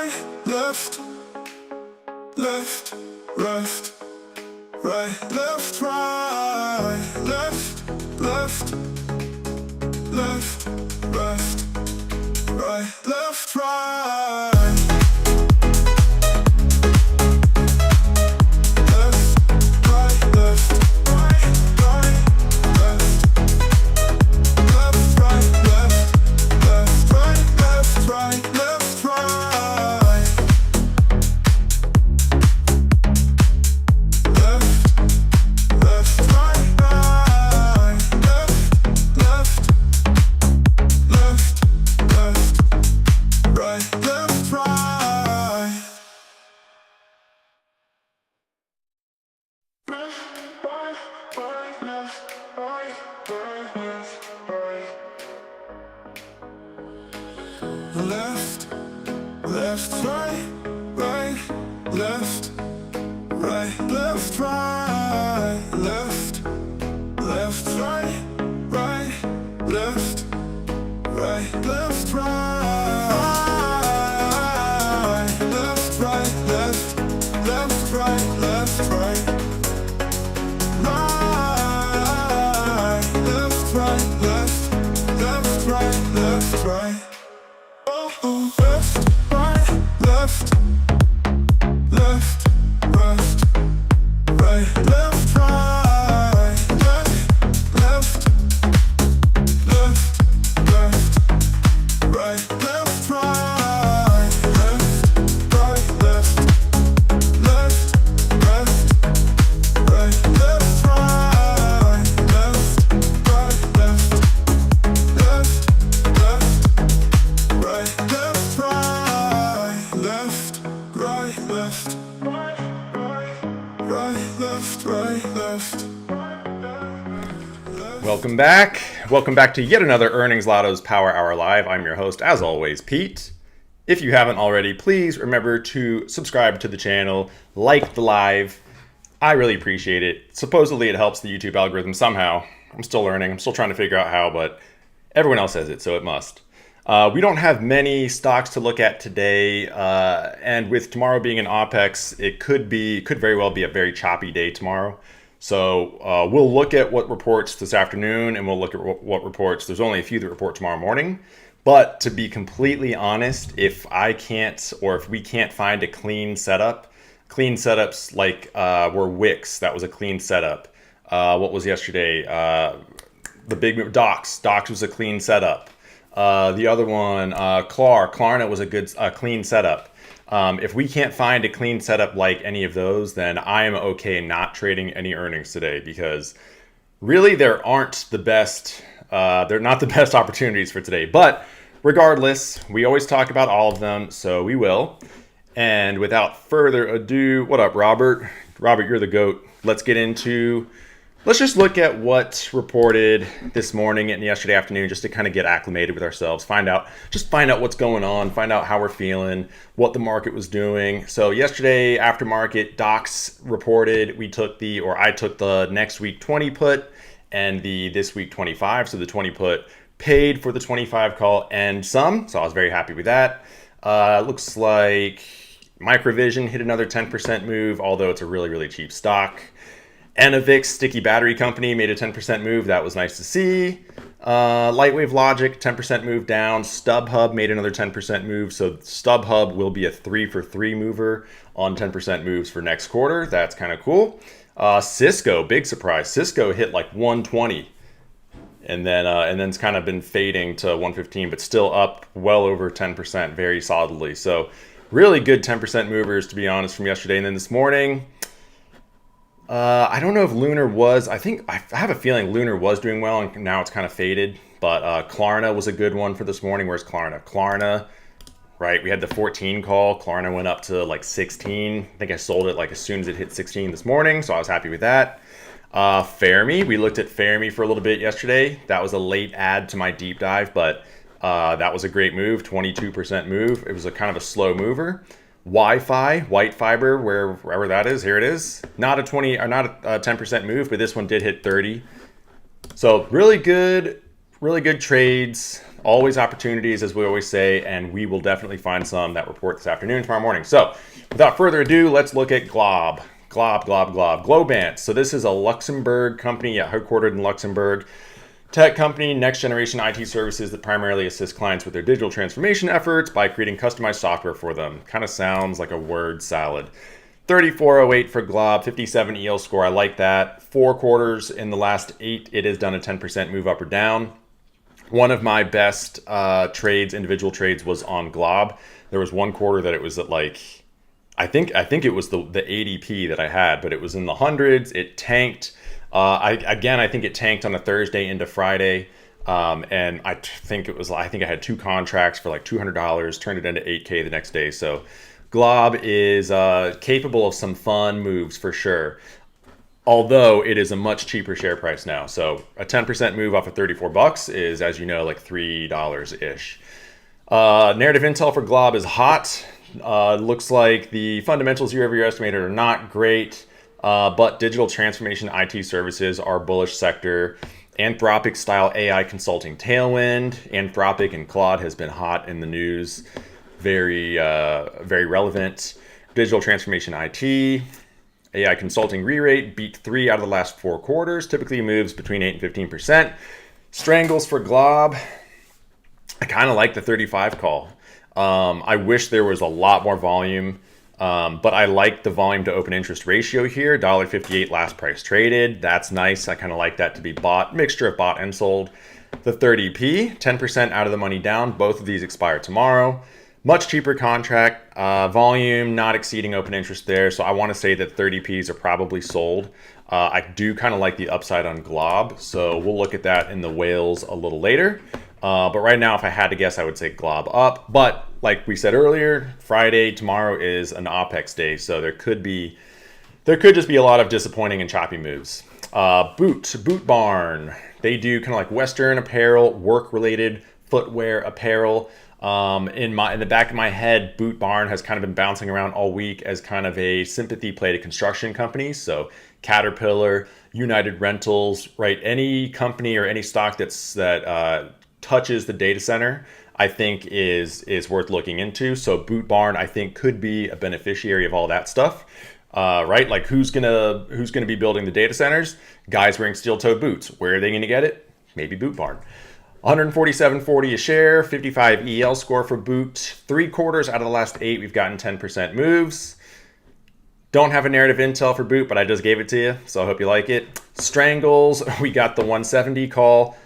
right, left, left, left, right, left, right, left, left, left, left, right, left, right. Left, left, right, right, left, right, left, right, left, left, right, right, left, right, left, right, left, right, left, left, right, left, right, right, left, right, left, left, right, left, right. Oh, left, right, left, left, right, right, left, right, left, left, left, left, right, left, right, left, right, left, left, left, right, left, right, left, right, left, left, left, right, left, right, left, right, left, right, left, right, left. Welcome back. Welcome back to yet another Earnings Lottos Power Hour Live. I'm your host, as always, Pete. If you haven't already, please remember to subscribe to the channel, like the live. I really appreciate it. Supposedly it helps the YouTube algorithm somehow. I'm still learning. I'm still trying to figure out how, but everyone else says it, so it must. We don't have many stocks to look at today, and with tomorrow being an OPEX, it could very well be a very choppy day tomorrow. So we'll look at what reports this afternoon, and we'll look at what reports. There's only a few that report tomorrow morning. But to be completely honest, if I can't, or if we can't find a clean setups like were Wix, that was a clean setup. What was yesterday? The big move, Docs was a clean setup. The other one, Klarna was a clean setup. If we can't find a clean setup like any of those, then I am okay not trading any earnings today, because really they're not the best opportunities for today. But regardless, we always talk about all of them, so we will. And without further ado, what up, Robert? Robert, you're the GOAT. Let's just look at what reported this morning and yesterday afternoon, just to kind of get acclimated with ourselves, find out what's going on, find out how we're feeling, what the market was doing. So yesterday after market, Docs reported. I took the next week 20 put and the this week 25. So the 20 put paid for the 25 call and some. So I was very happy with that. Looks like Microvision hit another 10% move, although it's a really, really cheap stock. Enovix, sticky battery company, made a 10% move. That was nice to see. Lightwave Logic, 10% move down. StubHub made another 10% move. So StubHub will be a 3-for-3 mover on 10% moves for next quarter. That's kind of cool. Cisco, big surprise. Cisco hit like 120. And then it's kind of been fading to 115, but still up well over 10% very solidly. So really good 10% movers, to be honest, from yesterday. And then this morning, I don't know if Lunar was, I have a feeling Lunar was doing well and now it's kind of faded, but Klarna was a good one for this morning. Where's Klarna? Klarna, right? We had the 14 call. Klarna went up to like 16. I think I sold it like as soon as it hit 16 this morning, so I was happy with that. Fermi, we looked at Fermi for a little bit yesterday. That was a late add to my deep dive, but that was a great move, 22% move. It was a kind of a slow mover. Wi-Fi, white fiber, wherever that is, here it is. Not a 10% move, but this one did hit 30. So really good trades. always opportunities, as we always say, and we will definitely find some that report this afternoon, tomorrow morning. So without further ado, let's look at Globant. So this is a Luxembourg company, headquartered in Luxembourg. Tech company, next generation IT services that primarily assist clients with their digital transformation efforts by creating customized software for them. Kind of sounds like a word salad. 3408 for Glob, 57 EL score. I like that. 4 quarters in the last 8, it has done a 10% move up or down. One of my best individual trades was on Glob. There was one quarter that it was at like, I think it was the ADP that I had, but it was in the hundreds. It tanked. I think it tanked on a Thursday into Friday. And I think I had 2 contracts for like $200, turned it into $8K the next day. So Glob is capable of some fun moves for sure. Although it is a much cheaper share price now. So a 10% move off of $34 is, as you know, like $3-ish. Narrative intel for Glob is hot. Looks like the fundamentals year-over-year estimated are not great. But digital transformation IT services are bullish sector. Anthropic style AI consulting tailwind. Anthropic and Claude has been hot in the news. Very relevant. Digital transformation IT. AI consulting re-rate beat 3 out of the last 4 quarters. Typically moves between 8 and 15%. Strangles for Glob. I kind of like the 35 call. I wish there was a lot more volume. But I like the volume to open interest ratio here. $1.58 last price traded. That's nice. I kind of like that to be bought. Mixture of bought and sold. The 30p, 10% out of the money down. Both of these expire tomorrow. Much cheaper contract. Volume not exceeding open interest there. So I want to say that 30ps are probably sold. I do kind of like the upside on Glob. So we'll look at that in the whales a little later. But right now, if I had to guess, I would say Glob up. But like we said earlier, Friday, tomorrow is an OPEX day. So there could just be a lot of disappointing and choppy moves. Boot Barn. They do kind of like Western apparel, work-related footwear apparel. In the back of my head, Boot Barn has kind of been bouncing around all week as kind of a sympathy play to construction companies. So Caterpillar, United Rentals, right? Any company or any stock that touches the data center, I think is worth looking into. So Boot Barn, I think, could be a beneficiary of all that stuff, right? Like who's gonna be building the data centers? Guys wearing steel-toed boots. Where are they gonna get it? Maybe Boot Barn. 147.40 a share, 55 EL score for Boot. 3 quarters out of the last 8, we've gotten 10% moves. Don't have a narrative intel for Boot, but I just gave it to you, so I hope you like it. Strangles, we got the 170 call.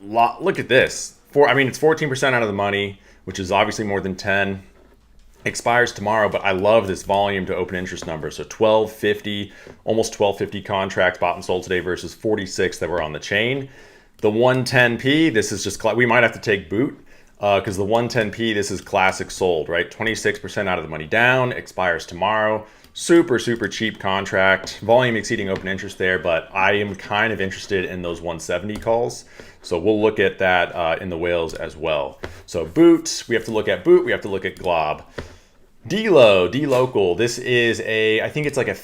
Look at this. It's 14% out of the money, which is obviously more than 10. Expires tomorrow, but I love this volume to open interest number. So 1250, almost 1250 contracts bought and sold today versus 46 that were on the chain. The 110p, this is just, we might have to take Boot because the 110p, this is classic sold, right? 26% out of the money down, expires tomorrow. Super, super cheap contract. Volume exceeding open interest there, but I am kind of interested in those 170 calls. So we'll look at that in the whales as well. So Boot, we have to look at Boot, we have to look at Glob. D-Local, this is I think it's like a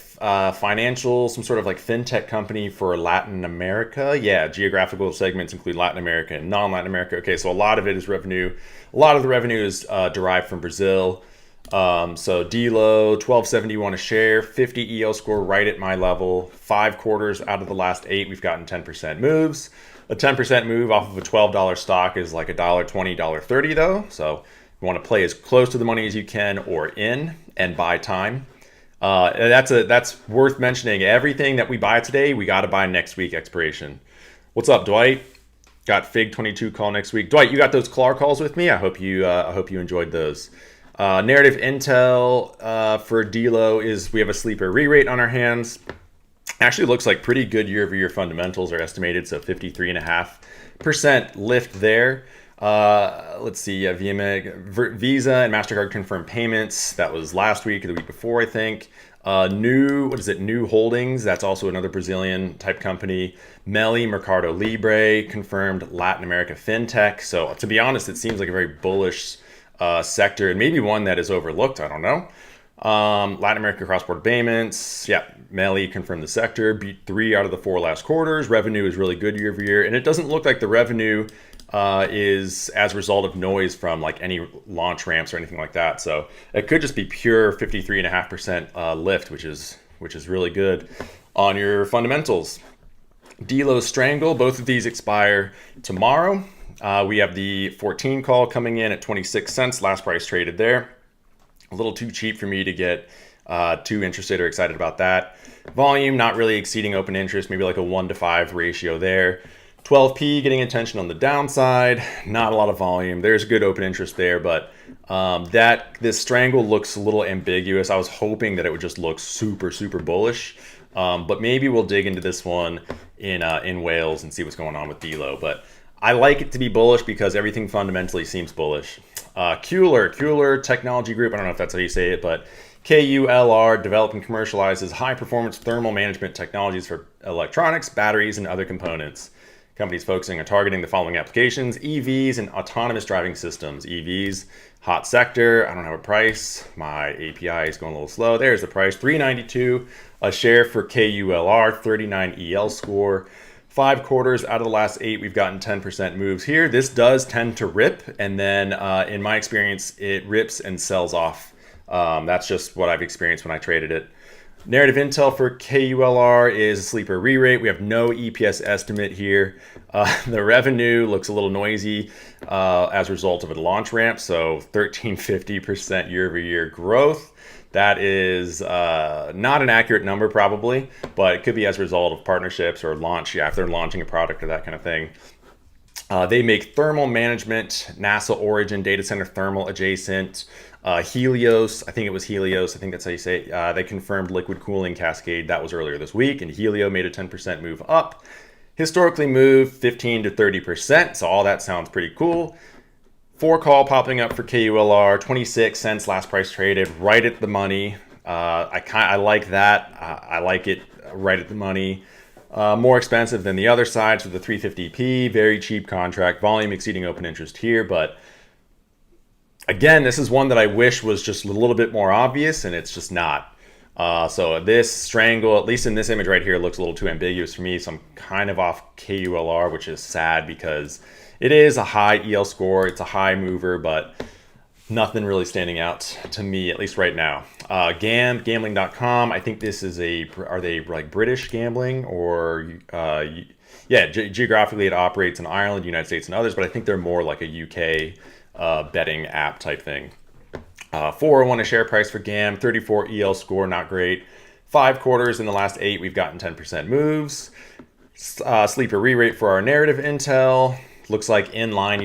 financial, some sort of like fintech company for Latin America. Yeah, geographical segments include Latin America and non-Latin America. Okay, so a lot of it is revenue. A lot of the revenue is derived from Brazil. So D-Lo, 1271 a share, 50 EL score right at my level. 5 quarters out of the last 8, we've gotten 10% moves. A 10% move off of a $12 stock is like $1.20, $1.30 though. So you want to play as close to the money as you can or in and buy time. That's worth mentioning. Everything that we buy today, we got to buy next week expiration. What's up, Dwight? Got Fig 22 call next week. Dwight, you got those Clar calls with me? I hope you enjoyed those. Narrative intel for D-Lo is we have a sleeper re-rate on our hands. Actually looks like pretty good year-over-year fundamentals are estimated, so 53.5% lift there. Let's see, Visa and MasterCard confirmed payments. That was last week or the week before, I think. New Holdings, that's also another Brazilian type company. Meli, Mercado Libre, confirmed Latin America FinTech. So to be honest, it seems like a very bullish sector and maybe one that is overlooked. I don't know. Latin America cross-border payments. Yeah, Meli confirmed the sector. Beat 3 out of the 4 last quarters. Revenue is really good year over year. And it doesn't look like the revenue is as a result of noise from like any launch ramps or anything like that. So it could just be pure 53.5% lift, which is really good on your fundamentals. Delo Strangle, both of these expire tomorrow. We have the 14 call coming in at 26 cents, last price traded there. A little too cheap for me to get too interested or excited about that. Volume not really exceeding open interest, maybe like a 1-to-5 ratio there. 12p getting attention on the downside, not a lot of volume. There's good open interest there, but this strangle looks a little ambiguous. I was hoping that it would just look super bullish, but maybe we'll dig into this one in Wales and see what's going on with Delo. But I like it to be bullish because everything fundamentally seems bullish. Kuhler Technology Group, I don't know if that's how you say it, but KULR developed and commercializes high-performance thermal management technologies for electronics, batteries, and other components. Companies focusing on targeting the following applications: EVs and autonomous driving systems. EVs, hot sector. I don't have a price. My API is going a little slow. There's the price, $3.92 a share for KULR, 39 EL score. 5 quarters out of the last 8, we've gotten 10% moves here. This does tend to rip, and then in my experience, it rips and sells off. That's just what I've experienced when I traded it. Narrative intel for KULR is a sleeper re-rate. We have no EPS estimate here. The revenue looks a little noisy as a result of a launch ramp, so 1350% year-over-year growth. That is not an accurate number probably, but it could be as a result of partnerships or launch, if they're launching a product or that kind of thing. They make thermal management, NASA origin, data center thermal adjacent, Helios, I think it was Helios, I think that's how you say it. They confirmed liquid cooling cascade, that was earlier this week, and Helio made a 10% move up. Historically moved 15 to 30%, so all that sounds pretty cool. 4 call popping up for KULR, 26 cents last price traded, right at the money. I like that. I like it right at the money. More expensive than the other sides with the 350p, very cheap contract, volume exceeding open interest here, but again, this is one that I wish was just a little bit more obvious, and it's just not. So this strangle, at least in this image right here, looks a little too ambiguous for me, so I'm kind of off KULR, which is sad because it is a high EL score, it's a high mover, but nothing really standing out to me, at least right now. Gambling.com, I think this is are they like British gambling or, yeah, geographically it operates in Ireland, United States, and others, but I think they're more like a UK betting app type thing. 401 a share price for GAM, 34 EL score, not great. 5 quarters in the last 8, we've gotten 10% moves. Sleeper re-rate for our narrative intel. Looks like in line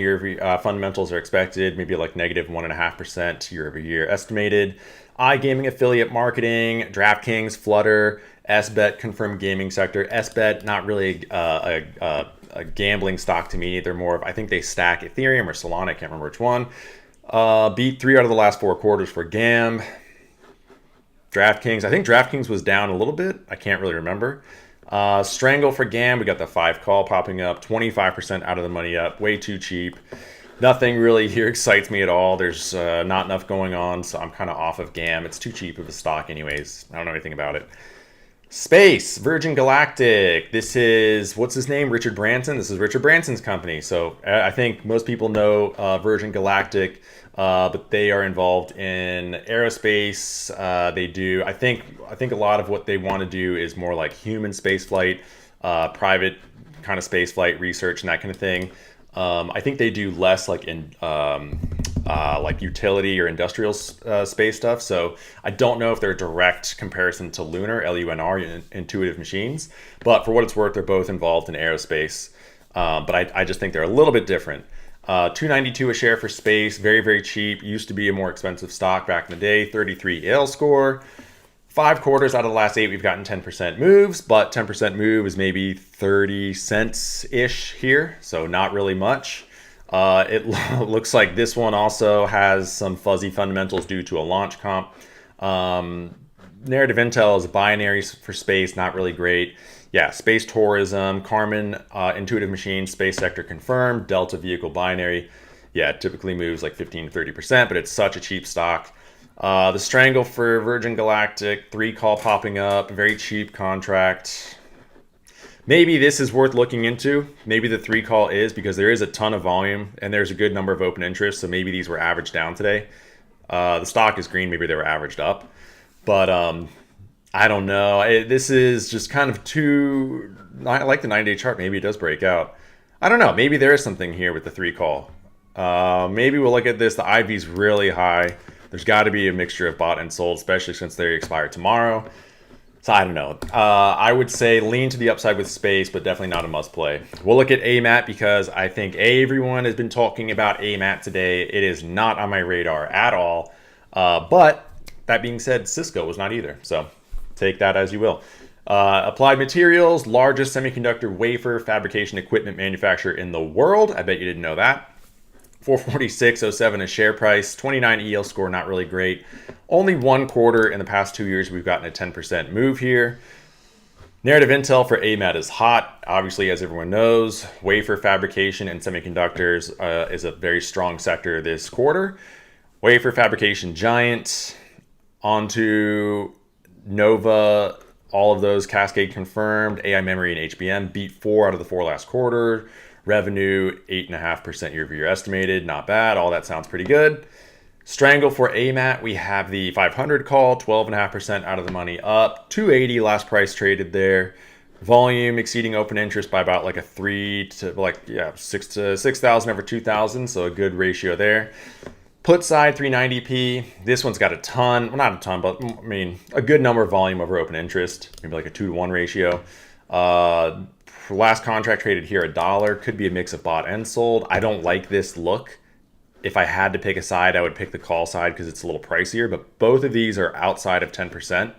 fundamentals are expected, maybe like negative 1.5% year over year estimated. iGaming affiliate marketing, DraftKings, Flutter, SBet confirmed gaming sector. SBet not really a gambling stock to me. They're more of, I think they stack Ethereum or Solana. I can't remember which one. Beat 3 out of the last 4 quarters for GAM. DraftKings, I think DraftKings was down a little bit. I can't really remember. Strangle for GAM, we got the 5 call popping up, 25% out of the money up, way too cheap. Nothing really here excites me at all. There's not enough going on, so I'm kind of off of GAM. It's too cheap of a stock anyways. I don't know anything about it. Space, Virgin Galactic. This is, what's his name? Richard Branson. This is Richard Branson's company. So I think most people know Virgin Galactic, but they are involved in aerospace. They do, I think a lot of what they want to do is more like human space flight, private kind of space flight research and that kind of thing. I think they do less like in like utility or industrial space stuff. So I don't know if they're a direct comparison to Lunar, LUNR, Intuitive Machines. But for what it's worth, they're both involved in aerospace. But I just think they're a little bit different. $2.92 a share for Space, very, very cheap. Used to be a more expensive stock back in the day, 33 EL score. 5 quarters out of the last 8, we've gotten 10% moves, but 10% move is maybe 30 cents-ish here, so not really much. It looks like this one also has some fuzzy fundamentals due to a launch comp. Narrative intel is binary for Space, not really great. Yeah, space tourism, Karman, Intuitive Machines, space sector confirmed, Delta vehicle binary. Yeah, it typically moves like 15 to 30%, but it's such a cheap stock. The Strangle for Virgin Galactic, 3 call popping up, very cheap contract. maybe this is worth looking into. Maybe the 3 call is, because there is a ton of volume and there's a good number of open interests. So maybe these were averaged down today. The stock is green. Maybe they were averaged up. But I don't know. This is just kind of too... I like the 9-day chart. Maybe it does break out. I don't know. Maybe there is something here with the 3 call. Maybe we'll look at this. The IV's really high. There's got to be a mixture of bought and sold, especially since they expire tomorrow. So I don't know. I would say lean to the upside with space, but definitely not a must play. We'll look at AMAT because I think everyone has been talking about AMAT today. It is not on my radar at all. But that being said, Cisco was not either. So take that as you will. Applied Materials, largest semiconductor wafer fabrication equipment manufacturer in the world. I bet you didn't know that. 446.07 a share price, 29 EL score, not really great. Only 1 quarter in the past 2 years we've gotten a 10% move here. Narrative intel for AMAT is hot. Obviously, as everyone knows, wafer fabrication and semiconductors is a very strong sector this quarter. Wafer fabrication giant, onto Nova, all of those Cascade confirmed. AI memory and HBM beat 4 out of the 4 last quarter. Revenue 8.5% year-over-year estimated. Not bad. All that sounds pretty good. Strangle for AMAT, we have the 500 call, 12.5% out of the money up. 280 last price traded there. Volume exceeding open interest by about like a 6,000 over 2,000. So a good ratio there. Put side 390p. This one's got a ton, well, not a ton, but I mean a good number of volume over open interest. Maybe like a 2-to-1 ratio. Last contract traded here $1. Could be a mix of bought and sold. I don't like this look. If I had to pick a side, I would pick the call side because it's a little pricier. But both of these are outside of 10%.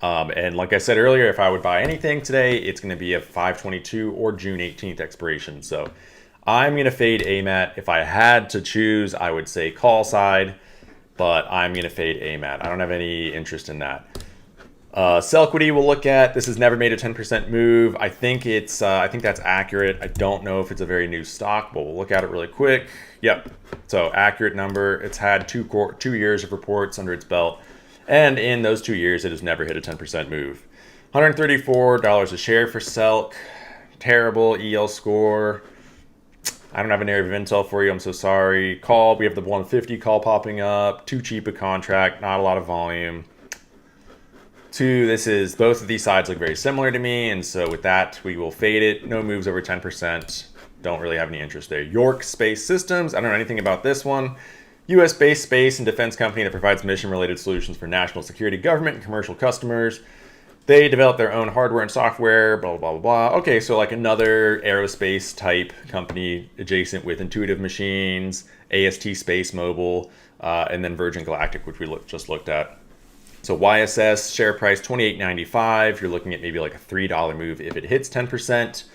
And like I said earlier, if I would buy anything today, it's going to be a 5/22 or June 18th expiration. So I'm going to fade AMAT. If I had to choose, I would say call side. But I'm going to fade AMAT. I don't have any interest in that. Selquity we'll look at. This has never made a 10% move. I think that's accurate. I don't know if it's a very new stock, but we'll look at it really quick. Yep. So accurate number. It's had 2 years of reports under its belt. And in those 2 years, it has never hit a 10% move. $134 a share for Selk. Terrible EL score. I don't have a narrative intel for you. I'm so sorry. Call. We have the 150 call popping up. Too cheap a contract. Not a lot of volume. 2, both of these sides look very similar to me, and so with that, we will fade it. No moves over 10%. Don't really have any interest there. York Space Systems. I don't know anything about this one. U.S.-based space and defense company that provides mission-related solutions for national security, government, and commercial customers. They develop their own hardware and software, blah, blah, blah, blah. Okay, so like another aerospace type company adjacent with Intuitive Machines, AST Space Mobile, and then Virgin Galactic, which we just looked at. So YSS share price $28.95. You're looking at maybe like a $3 move if it hits 10%.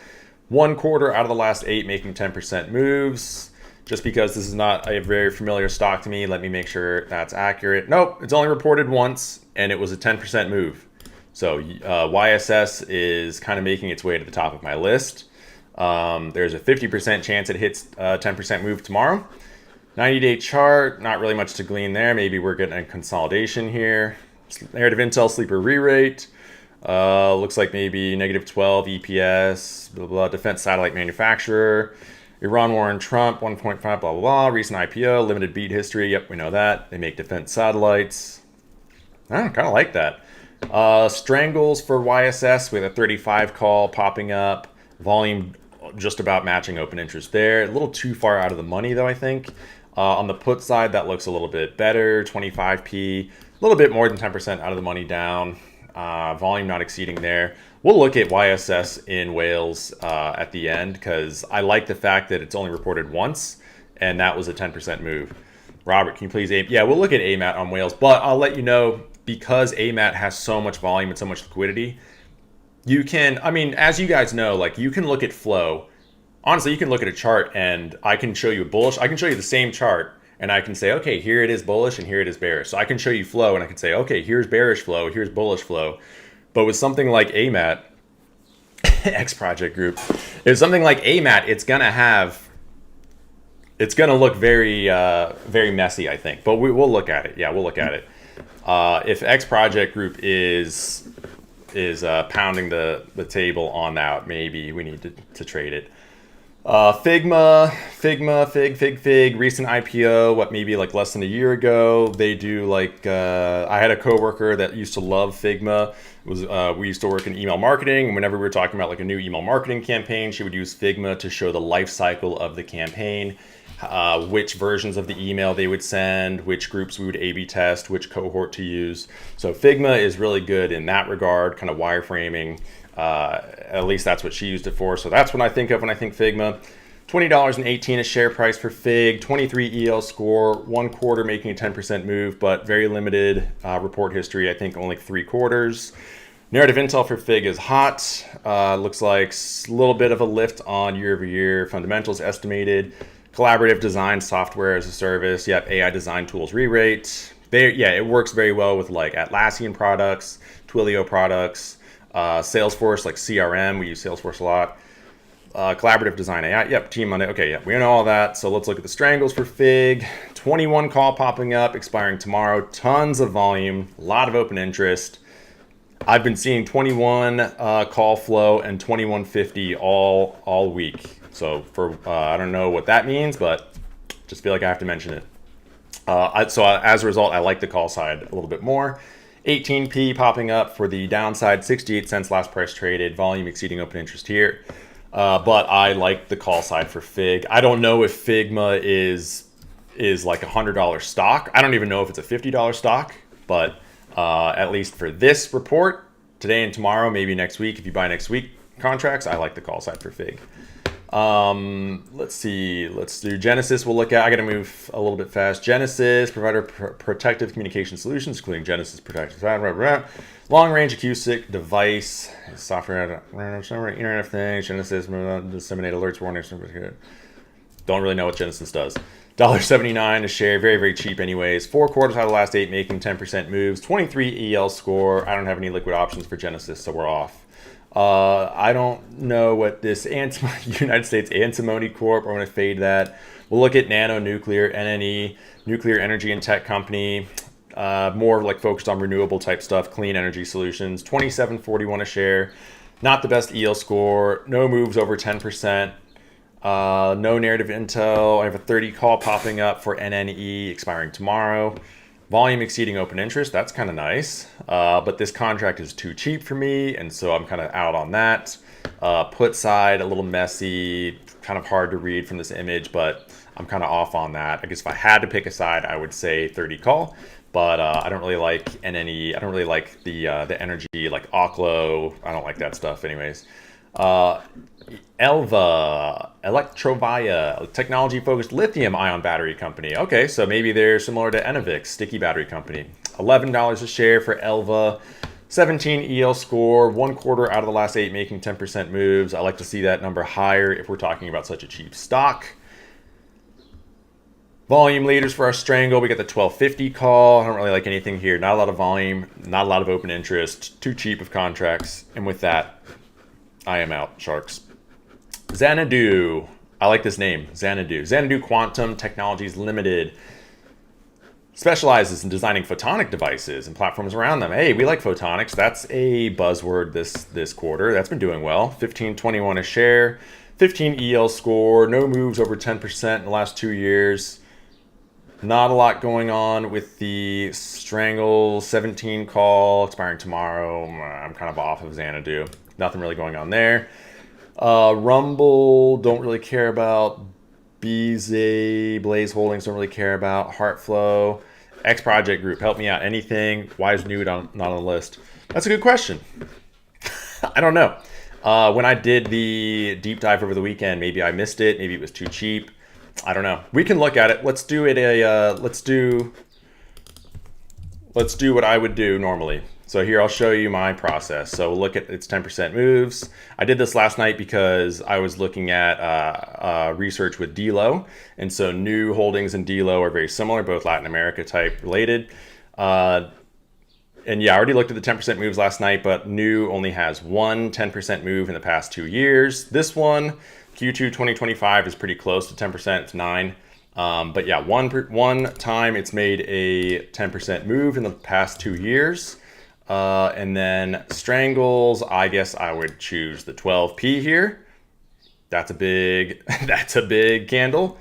1 quarter out of the last 8 making 10% moves. Just because this is not a very familiar stock to me, let me make sure that's accurate. Nope, it's only reported once, and it was a 10% move. So YSS is kind of making its way to the top of my list. There's a 50% chance it hits a 10% move tomorrow. 90-day chart, not really much to glean there. Maybe we're getting a consolidation here. Narrative intel sleeper re-rate. Looks like maybe -12 EPS, blah, blah, defense satellite manufacturer. Iran war and Trump, 1.5, blah, blah, blah. Recent IPO, limited beat history. Yep, we know that. They make defense satellites. I kind of like that. Strangles for YSS with a 35 call popping up. Volume just about matching open interest there. A little too far out of the money, though, I think. On the put side, that looks a little bit better. 25p. A little bit more than 10% out of the money down. Volume not exceeding there. We'll look at YSS in Wales at the end because I like the fact that it's only reported once, and that was a 10% move. Robert, can you please aim? Yeah, we'll look at AMAT on Wales, but I'll let you know because AMAT has so much volume and so much liquidity, you can, I mean, as you guys know, like you can look at flow. Honestly, you can look at a chart and I can show you a bullish. I can show you the same chart and I can say, okay, here it is bullish and here it is bearish. So I can show you flow and I can say, okay, here's bearish flow, here's bullish flow. But with something like AMAT, X Project Group, if something like AMAT, it's gonna look very, very messy, I think. But we'll look at it. Yeah, we'll look at it. If X Project Group is pounding the table on that. Maybe we need to trade it. Figma, Fig. Recent IPO, maybe like less than a year ago. They do like I had a coworker that used to love Figma. We used to work in email marketing, and whenever we were talking about like a new email marketing campaign, she would use Figma to show the life cycle of the campaign, which versions of the email they would send, which groups we would A/B test, which cohort to use. So Figma is really good in that regard, kind of wireframing. At least that's what she used it for. So that's what I think of when I think Figma. $20.18 a share price for Fig, 23 EL score, 1 quarter making a 10% move, but very limited report history. I think only 3 quarters. Narrative intel for Fig is hot. Looks like a little bit of a lift on year-over-year fundamentals estimated. Collaborative design software as a service. Yep, AI design tools re-rate. It works very well with like Atlassian products, Twilio products, Salesforce, like CRM. We use Salesforce a lot. Collaborative design AI. Yep, team Monday. Okay, yeah, we know all that. So let's look at the strangles for Fig. 21 call popping up, expiring tomorrow. Tons of volume, a lot of open interest. I've been seeing 21 call flow and 2150 all week. So I don't know what that means, but just feel like I have to mention it. So as a result, I like the call side a little bit more. 18p popping up for the downside, 68 cents last price traded, volume exceeding open interest here. But I like the call side for Fig. I don't know if Figma is like $100 stock. I don't even know if it's a $50 stock, but at least for this report, today and tomorrow, maybe next week, if you buy next week contracts, I like the call side for Fig. Let's see. Let's do Genesis. We'll look at. I got to move a little bit fast. Genesis, provider protective communication solutions, including Genesis protective long range acoustic device software, Internet of Things. Genesis disseminate alerts, warnings. Don't really know what Genesis does. $1.79 a share, very, very cheap anyways. 4 quarters out of the last 8 making 10% moves. 23 EL score. I don't have any liquid options for Genesis, so we're off. I don't know what this United States Antimony Corp. I'm going to fade that. We'll look at Nano Nuclear, NNE, Nuclear Energy and Tech Company. More like focused on renewable type stuff, clean energy solutions. 27.41 a share. Not the best EL score. No moves over 10%. No narrative intel. I have a 30 call popping up for NNE expiring tomorrow. Volume exceeding open interest. That's kind of nice. But this contract is too cheap for me, and so I'm kind of out on that. Put side, a little messy, kind of hard to read from this image, but I'm kind of off on that. I guess if I had to pick a side, I would say 30 call. But I don't really like NNE. I don't really like the energy, like Oklo. I don't like that stuff anyways. Elva, Electrovaya, technology-focused lithium-ion battery company. Okay, so maybe they're similar to Enovix, sticky battery company. $11 a share for Elva. 17 EL score, 1 quarter out of the last 8 making 10% moves. I like to see that number higher if we're talking about such a cheap stock. Volume leaders for our strangle. We got the 1250 call. I don't really like anything here. Not a lot of volume, not a lot of open interest. Too cheap of contracts. And with that, I am out, sharks. Xanadu. I like this name, Xanadu. Xanadu Quantum Technologies Limited specializes in designing photonic devices and platforms around them. Hey, we like photonics. That's a buzzword this quarter. That's been doing well. 15.21 a share. 15 EL score. No moves over 10% in the last 2 years. Not a lot going on with the strangle 17 call expiring tomorrow. I'm kind of off of Xanadu. Nothing really going on there. Rumble, don't really care about. BZ, Blaze Holdings, don't really care about. Heartflow, X Project Group, help me out. Anything? Why is Nude not on the list? That's a good question. I don't know. When I did the deep dive over the weekend, maybe I missed it. Maybe it was too cheap. I don't know. We can look at it. Let's do it. Let's do what I would do normally. So here I'll show you my process. So we'll look at its 10% moves. I did this last night because I was looking at research with DLO. And so New Holdings and DLO are very similar, both Latin America type related. And yeah, I already looked at the 10% moves last night, but New only has one 10% move in the past 2 years. This one, Q2 2025, is pretty close to 10%. It's 9. But yeah, one time it's made a 10% move in the past 2 years. And then strangles, I guess I would choose the 12p here. That's a big, that's a big candle.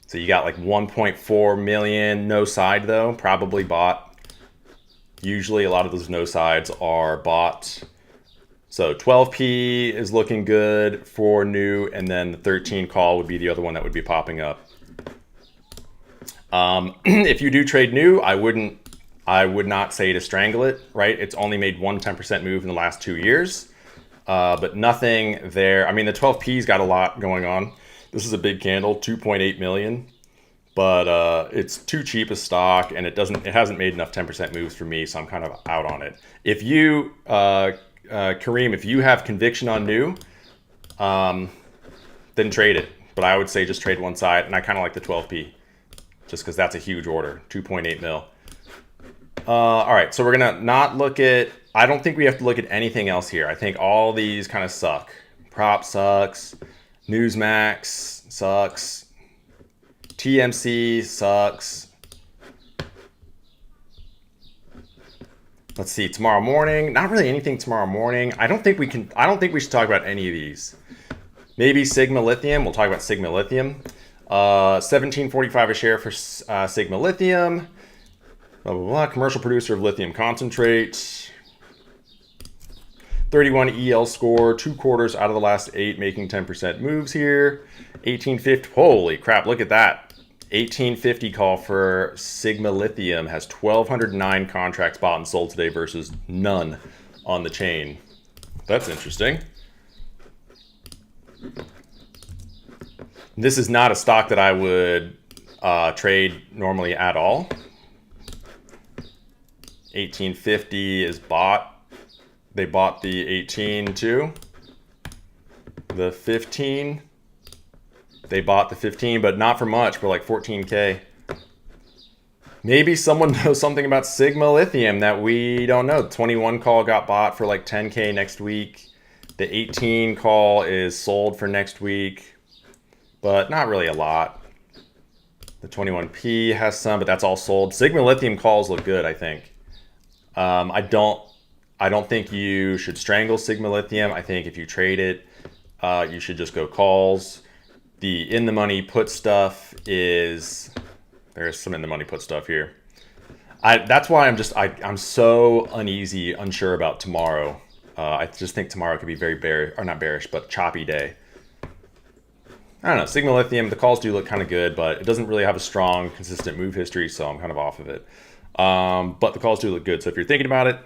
So you got like 1.4 million, no side though, probably bought. Usually a lot of those no sides are bought. So 12p is looking good for new, and then the 13 call would be the other one that would be popping up. If you do trade new, I would not say to strangle it, right? It's only made one 10% move in the last 2 years, but nothing there. I mean, the 12p's got a lot going on. This is a big candle, 2.8 million, but it's too cheap a stock, and it hasn't made enough 10% moves for me, so I'm kind of out on it. If you, Kareem, if you have conviction on new, then trade it. But I would say just trade one side, and I kind of like the 12p, just because that's a huge order, 2.8 mil. All right, so we're gonna not look at, I don't think we have to look at anything else here. I think all these kind of suck. Prop sucks, Newsmax sucks, TMC sucks. Let's see, tomorrow morning, not really anything tomorrow morning. I don't think we should talk about any of these. Maybe Sigma Lithium, we'll talk about Sigma Lithium. 17.45 a share for Sigma Lithium. Blah, blah, blah. Commercial producer of lithium concentrate. 31 EL score, 2 quarters out of the last 8 making 10% moves here. 1850, holy crap, look at that. 1850 call for Sigma Lithium has 1,209 contracts bought and sold today versus none on the chain. That's interesting. This is not a stock that I would trade normally at all. 1850 is bought. They bought the 18 too. The 15. They bought the 15, but not for much, for like 14K. Maybe someone knows something about Sigma Lithium that we don't know. The 21 call got bought for like 10K next week. The 18 call is sold for next week, but not really a lot. The 21P has some, but that's all sold. Sigma Lithium calls look good, I think. I don't think you should strangle Sigma Lithium. I think if you trade it, you should just go calls. The in the money put stuff is, there's some in the money put stuff here. That's why I'm so unsure about tomorrow. I just think tomorrow could be very bearish, or not bearish, but choppy day. I don't know, Sigma Lithium, the calls do look kind of good, but it doesn't really have a strong, consistent move history, so I'm kind of off of it. But the calls do look good, so if you're thinking about it,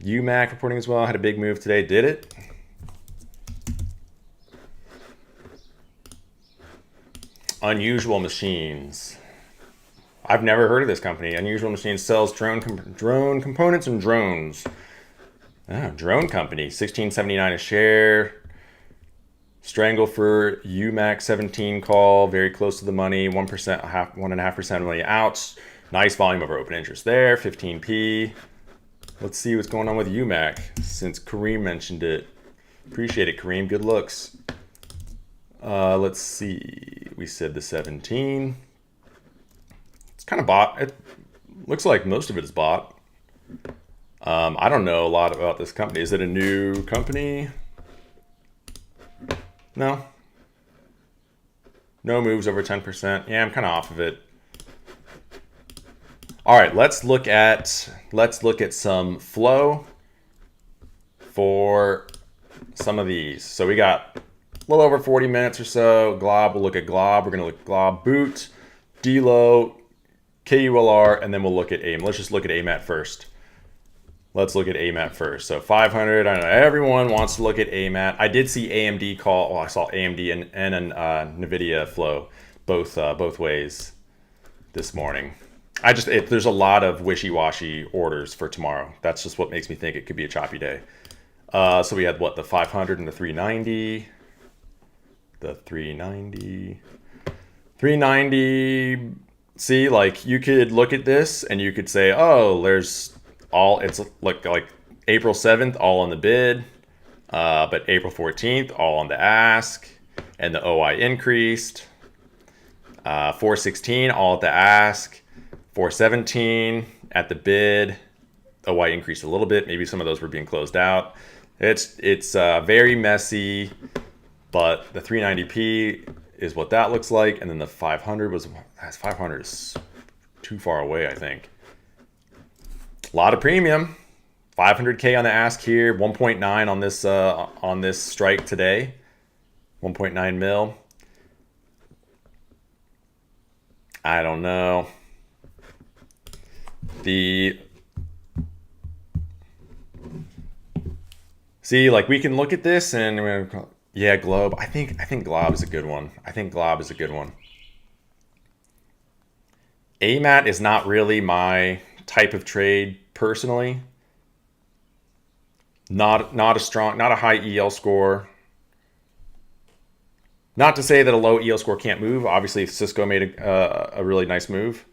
UMAC reporting as well, had a big move today, did it? Unusual Machines. I've never heard of this company. Unusual Machines sells drone components and drones. Oh, drone company, $16.79 a share. Strangle for UMAC 17 call, very close to the money, 1%, 1.5% money out. Nice volume over open interest there, 15p. Let's see what's going on with UMAC since Kareem mentioned it. Appreciate it, Kareem. Good looks. Let's see. We said the 17. It's kind of bought. It looks like most of it is bought. I don't know a lot about this company. Is it a new company? No. No moves over 10%. Yeah, I'm kind of off of it. All right, let's look at some flow for some of these. So we got a little over 40 minutes or so. Glob, we'll look at Glob. We're going to look at Glob, Boot, DLO, KULR, and then we'll look at AIM. Let's just look at AMAT first. Let's look at AMAT first. So 500, I know everyone wants to look at AMAT. I did see AMD call, I saw AMD and an NVIDIA flow both ways this morning. There's a lot of wishy-washy orders for tomorrow. That's just what makes me think it could be a choppy day. So we had what, the 500 and the 390. The 390. See, like you could look at this and you could say, oh, it's like April 7th, all on the bid. But April 14th, all on the ask. And the OI increased. 416, all at the ask. 417 at the bid, OI increased a little bit. Maybe some of those were being closed out. It's very messy, but the 390p is what that looks like, and then the 500 is too far away, I think. A lot of premium, 500K on the ask here, 1.9 on this strike today, 1.9 mil. I don't know. See, like we can look at this and yeah, Globe. I think Glob is a good one. AMAT is not really my type of trade personally. Not a high EL score. Not to say that a low EL score can't move. Obviously, Cisco made a really nice move,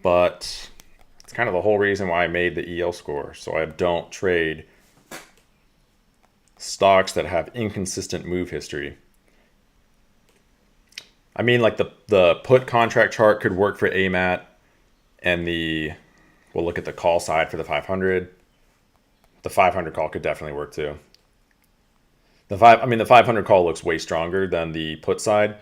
but it's kind of the whole reason why I made the EL score. So I don't trade stocks that have inconsistent move history. I mean, like the put contract chart could work for AMAT, and we'll look at the call side for the 500. The 500 call could definitely work too. The 500 call looks way stronger than the put side.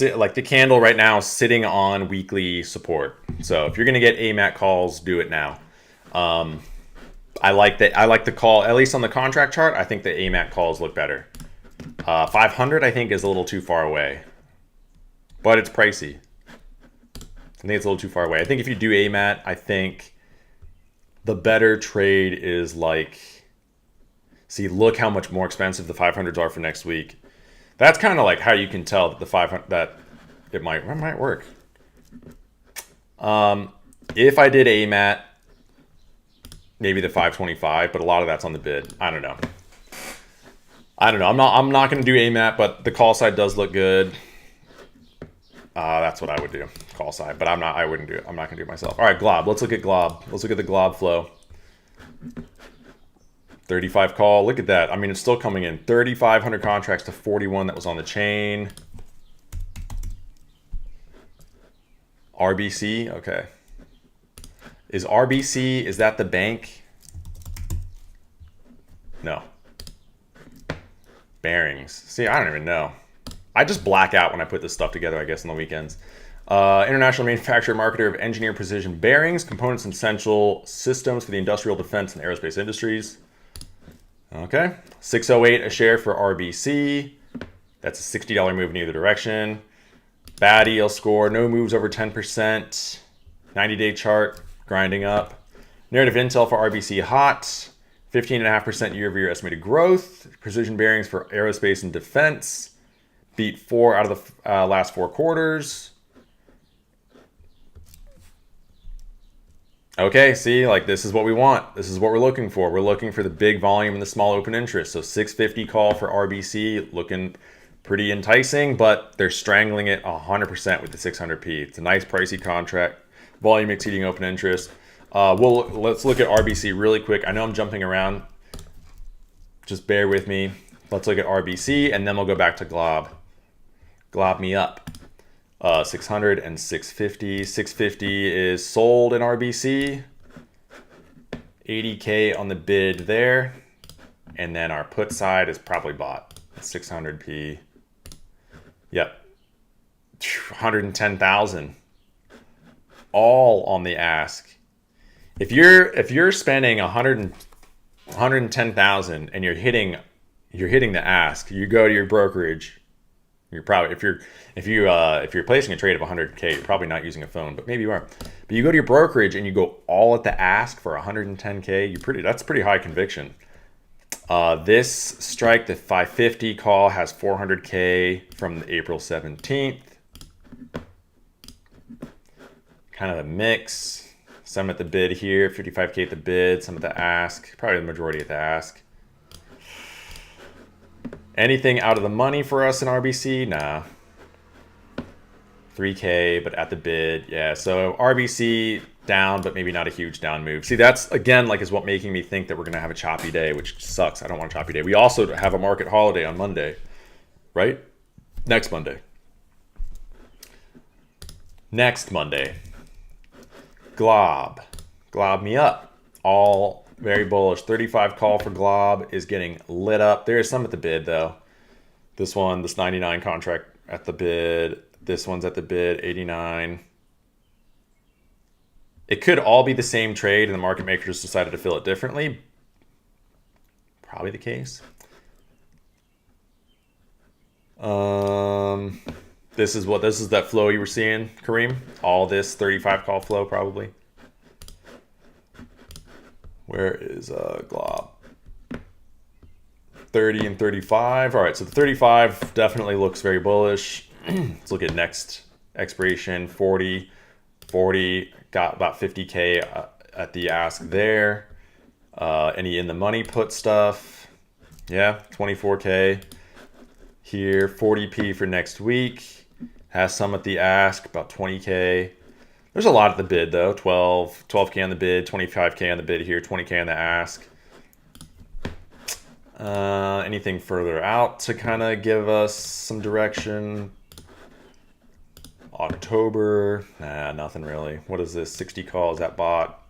Like the candle right now is sitting on weekly support. So if you're gonna get AMAT calls, do it now. I like the call, at least on the contract chart. I think the AMAT calls look better. 500 I think is a little too far away, but it's pricey. I think it's a little too far away. I think if you do AMAT, I think the better trade is like, see, look how much more expensive the 500s are for next week. That's kind of like how you can tell that the 500 that it might work. If I did AMAT, maybe the 525, but a lot of that's on the bid. I don't know. I'm not going to do AMAT, but the call side does look good. That's what I would do, call side, but I wouldn't do it. I'm not going to do it myself. All right, Glob. Let's look at Glob. Let's look at the Glob flow. 35 call. Look at that. I mean, it's still coming in. 3,500 contracts to 41 that was on the chain. RBC. Okay. Is RBC, is that the bank? No. Bearings. See, I don't even know. I just black out when I put this stuff together, I guess, on the weekends. International manufacturer, marketer of engineered precision bearings, components, and essential systems for the industrial, defense, and aerospace industries. Okay. 608 a share for RBC. That's a $60 move in either direction. Bad EL score. No moves over 10%. 90-day chart. Grinding up. Narrative intel for RBC hot. 15.5% year-over-year estimated growth. Precision bearings for aerospace and defense. Beat 4 out of the last 4 quarters. Okay, see, like this is what we want. This is what we're looking for. We're looking for the big volume and the small open interest. So 650 call for RBC, looking pretty enticing, but they're strangling it 100% with the 600p. It's a nice pricey contract. Volume exceeding open interest. Let's look at RBC really quick. I know I'm jumping around. Just bear with me. Let's look at RBC, and then we'll go back to Glob. Glob me up. 600 and 650. 650 is sold in RBC. 80K on the bid there. And then our put side is probably bought. 600p. Yep. 110,000. All on the ask. If you're spending 110,000 and you're hitting the ask, you go to your brokerage. You're probably if you're placing a trade of 100K, you're probably not using a phone, but maybe you are. But you go to your brokerage and you go all at the ask for 110K. That's pretty high conviction. This strike, the 550 call, has 400K from April 17th. Kind of a mix. Some at the bid here, 55K at the bid, some at the ask, probably the majority at the ask. Anything out of the money for us in RBC? Nah. 3K, but at the bid, yeah. So RBC down, but maybe not a huge down move. See, that's, again, like is what making me think that we're going to have a choppy day, which sucks. I don't want a choppy day. We also have a market holiday on Monday, right? Next Monday. Glob. Glob me up. All very bullish. 35 call for Glob is getting lit up. There is some at the bid, though. This one, this 99 contract at the bid. This one's at the bid, 89. It could all be the same trade and the market makers decided to fill it differently. Probably the case. This is that flow you were seeing, Kareem. All this 35 call flow probably. Where is Glob? 30 and 35. All right, so the 35 definitely looks very bullish. Let's look at next expiration. 40 got about 50K at the ask there. Any in the money put stuff? Yeah, 24K here. 40p for next week. Has some at the ask, about 20K. There's a lot at the bid though. 12K on the bid, 25K on the bid here, 20K on the ask. Anything further out to kind of give us some direction? October, nah, nothing really. What is this? 60 calls that bought.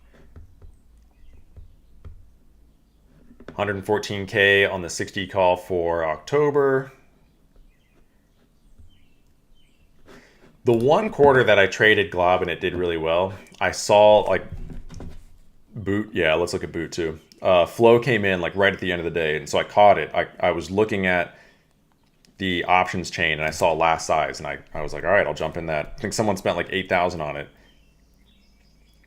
114K on the 60 call for October. The one quarter that I traded Glob and it did really well, I saw like boot. Yeah, let's look at boot too. Flow came in like right at the end of the day, and so I caught it. I was looking at the options chain and I saw last size, and I was like, all right, I'll jump in that. I think someone spent like 8,000 on it,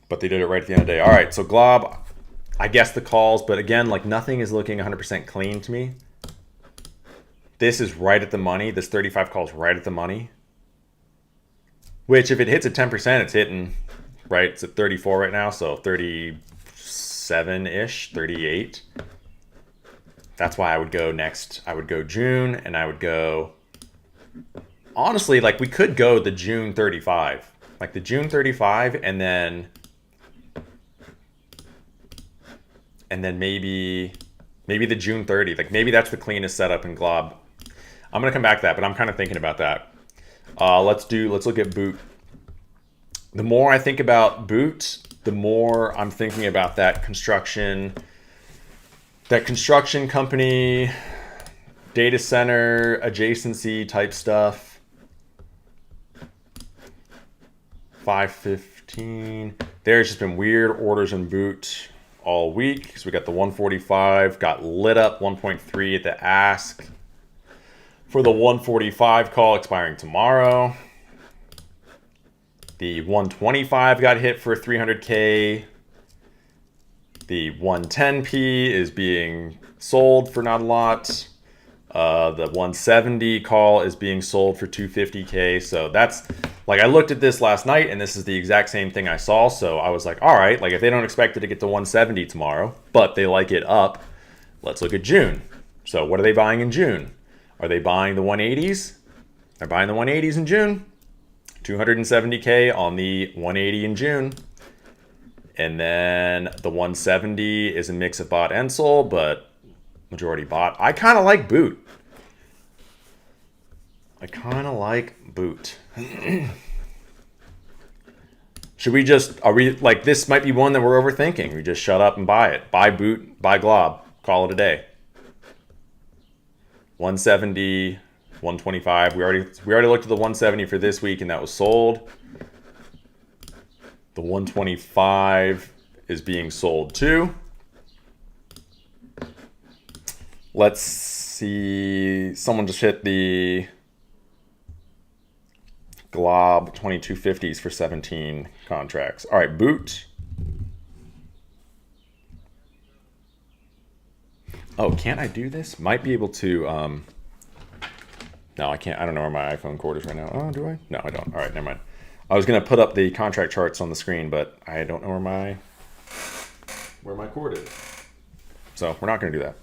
but they did it right at the end of the day. All right, so Glob, I guess the calls, but again, like nothing is looking 100% clean to me. This is right at the money. This 35 calls right at the money. Which, if it hits at 10%, it's hitting, right? It's at 34 right now, so 37-ish, 38. That's why I would go next. I would go June, and I would go... Honestly, like, we could go the June 35. Like, the June 35, and then maybe the June 30. Like, maybe that's the cleanest setup in Glob. I'm going to come back to that, but I'm kind of thinking about that. Let's look at boot. The more I think about boot, the more I'm thinking about that construction company, data center, adjacency type stuff. 515. There's just been weird orders in boot all week. So we got the 145, got lit up 1.3 at the ask. For the 145 call expiring tomorrow. The 125 got hit for 300K. The 110p is being sold for not a lot. The 170 call is being sold for 250K. So that's, like, I looked at this last night and this is the exact same thing I saw. So I was like, all right, like if they don't expect it to get to 170 tomorrow, but they like it up, let's look at June. So what are they buying in June? Are they buying the 180s? They're buying the 180s in June. 270K on the 180 in June. And then the 170 is a mix of bought and sold, but majority bought. I kind of like boot. Should we just, are we, like, this might be one that we're overthinking. We just shut up and buy it. Buy boot, buy Glob. Call it a day. 170, 125. We already looked at the 170 for this week, and that was sold. The 125 is being sold too. Let's see. Someone just hit the Glob 2250s for 17 contracts. All right, boot. Oh, can't I do this? Might be able to. No, I can't. I don't know where my iPhone cord is right now. Oh, do I? No, I don't. All right, never mind. I was gonna put up the contract charts on the screen, but I don't know where my cord is. So we're not gonna do that.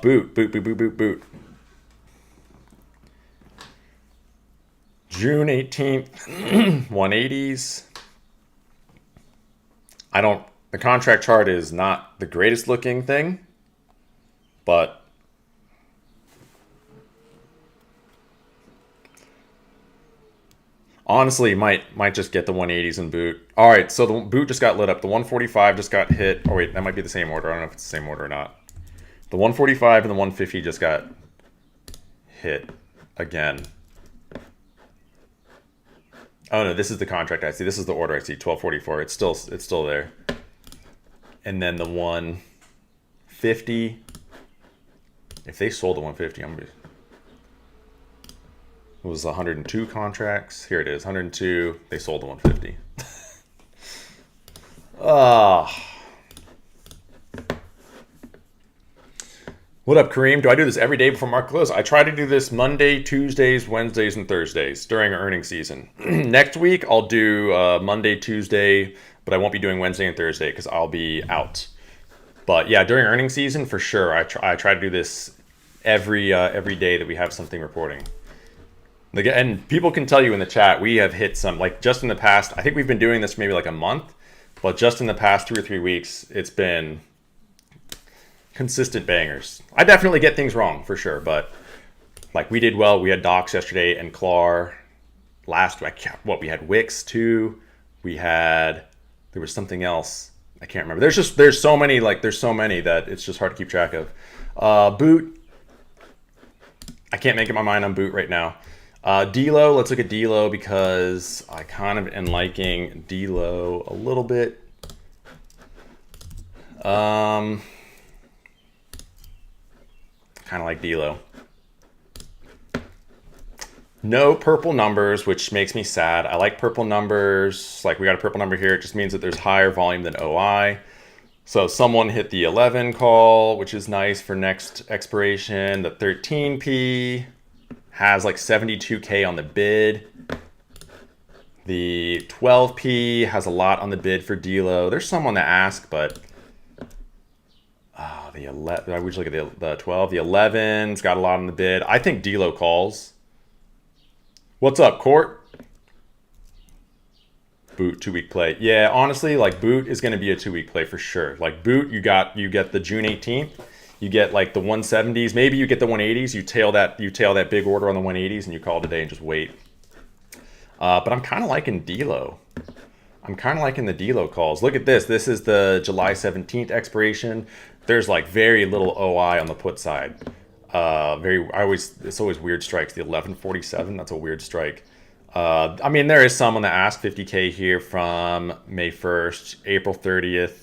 Boot. June 18th, 180s. The contract chart is not the greatest looking thing, but Honestly, might just get the 180s and boot. All right, so the boot just got lit up. The 145 just got hit. Oh wait, that might be the same order. I don't know if it's the same order or not. The 145 and the 150 just got hit again. Oh no, this is the contract I see. This is the order I see. 1244. It's still there. And then the 150. If they sold the 150, I'm gonna be. It was 102 contracts. Here it is, 102. They sold the 150. Ah. What up, Kareem? Do I do this every day before market close? I try to do this Monday, Tuesdays, Wednesdays, and Thursdays during earnings season. Next week, I'll do Monday, Tuesday, but I won't be doing Wednesday and Thursday because I'll be out. But yeah, during earnings season, for sure, I try to do this every day that we have something reporting. And people can tell you in the chat, we have hit some, like just in the past, I think we've been doing this maybe like a month, but just in the past 2 or 3 weeks, it's been consistent bangers. I definitely get things wrong for sure, but like we did well. We had Docs yesterday and Clar last week. We had Wix too. There was something else. I can't remember. There's so many that it's just hard to keep track of. Boot. I can't make up my mind on Boot right now. D-Lo, let's look at D-Lo because I kind of am liking D-Lo a little bit. Kind of like D-Lo. No purple numbers, which makes me sad. I like purple numbers. Like we got a purple number here. It just means that there's higher volume than OI. So someone hit the 11 call, which is nice for next expiration. The 13P has like 72K on the bid. The 12P has a lot on the bid for D-Lo. There's someone that asked, but the 11. I wish look at the 12. The 11's got a lot on the bid. I think D-Lo calls. What's up, Court? Boot 2-week play. Yeah, honestly, like Boot is going to be a 2-week play for sure. Like Boot, you get the June 18th. You get like the 170s. Maybe you get the 180s. You tail that big order on the 180s, and you call it a day and just wait. But I'm kind of liking D-Lo. I'm kind of liking the D-Lo calls. Look at this. This is the July 17th expiration. There's like very little OI on the put side. It's always weird strikes. The 1147. That's a weird strike. I mean, there is someone that asked 50K here from May 1st, April 30th.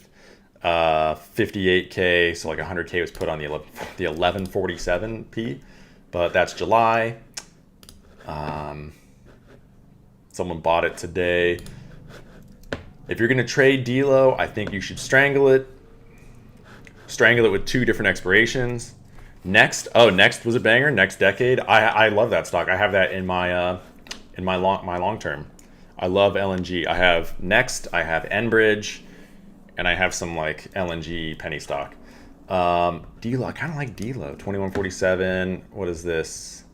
58K, so like 100K was put on the 1147P, but that's July. Someone bought it today. If you're gonna trade D-Lo, I think you should strangle it. Strangle it with 2 different expirations. Next was a banger. Next Decade. I love that stock. I have that in my long term. I love LNG. I have Next. I have Enbridge. And I have some like LNG penny stock. D-Lo, I kind of like D-Lo. 2147. What is this?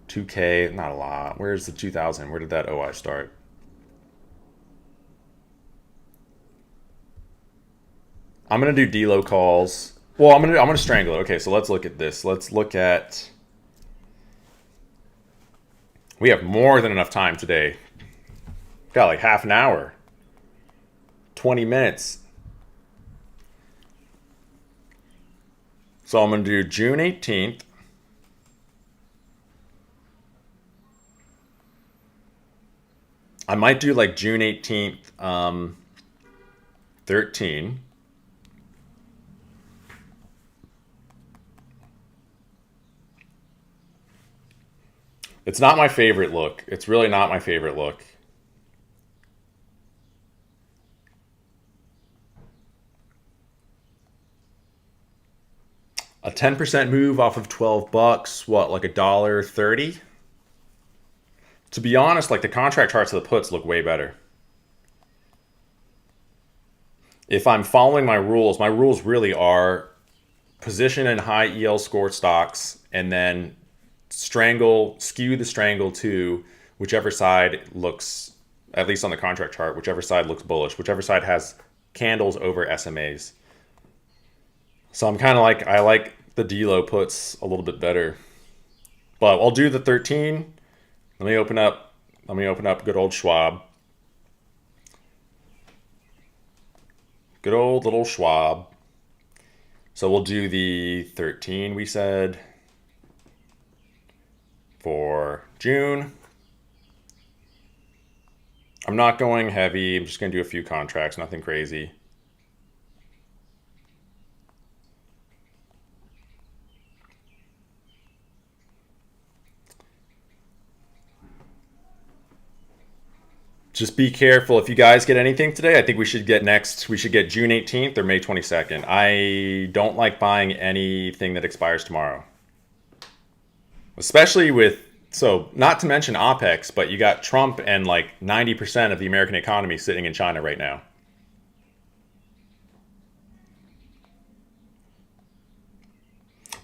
2K, not a lot. Where's the 2000? Where did that OI start? I'm gonna do D-Lo calls. Well, I'm gonna strangle it. Okay, so let's look at this. Let's look at. We have more than enough time today. Got like half an hour. 20 minutes. So I'm going to do June 18th. I might do like June 18th, 13. It's not my favorite look. It's really not my favorite look. A 10% move off of $12, what, like $1.30? To be honest, like the contract charts of the puts look way better. If I'm following my rules really are position in high EL score stocks and then skew the strangle to whichever side looks, at least on the contract chart, whichever side looks bullish, whichever side has candles over SMAs. So I'm kind of like, I like the D-Lo puts a little bit better. But I'll do the 13. Let me open up Let me open up good old Schwab. Good old little Schwab. So we'll do the 13 we said for June. I'm not going heavy. I'm just going to do a few contracts, nothing crazy. Just be careful. If you guys get anything today, I think we should get June 18th or May 22nd. I don't like buying anything that expires tomorrow. Especially with, so not to mention OPEX, but you got Trump and like 90% of the American economy sitting in China right now.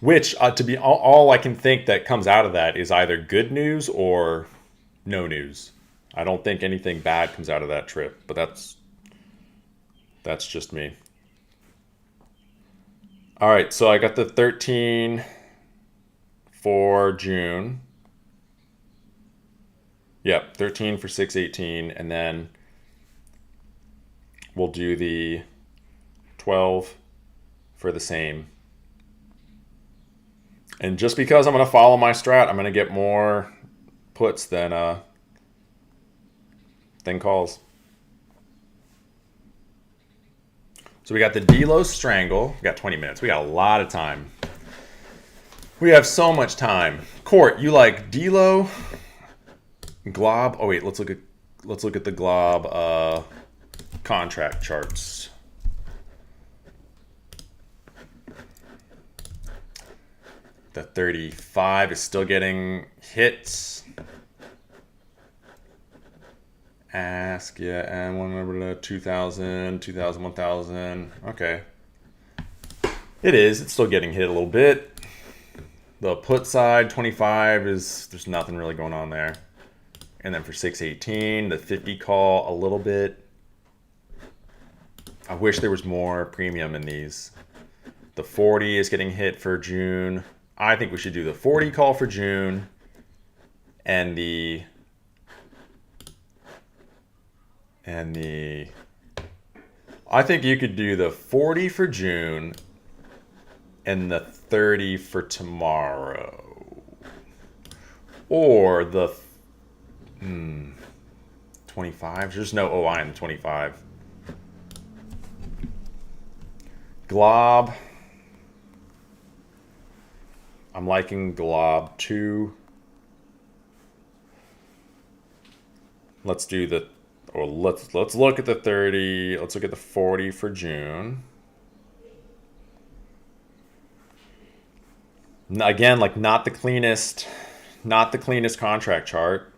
Which, to be all I can think that comes out of that is either good news or no news. I don't think anything bad comes out of that trip, but that's just me. All right, so I got the 13 for June. Yep, 13 for 618, and then we'll do the 12 for the same. And just because I'm going to follow my strat, I'm going to get more puts than calls. So we got the Delos Strangle. We got 20 minutes. We got a lot of time. We have so much time. Court, you like Delo? Glob? Oh wait, let's look at the Glob contract charts. The 35 is still getting hits. Ask, yeah, and one number to 2,000, 2,000, 1,000. Okay. It is. It's still getting hit a little bit. The put side, 25, there's nothing really going on there. And then for 618, the 50 call, a little bit. I wish there was more premium in these. The 40 is getting hit for June. I think we should do the 40 call for June. And I think you could do the 40 for June and the 30 for tomorrow. Or the 25. There's no OI in the 25. Glob. I'm liking Glob 2. Let's do the, or let's look at the 30. Let's look at the 40 for June. Again, like not the cleanest contract chart.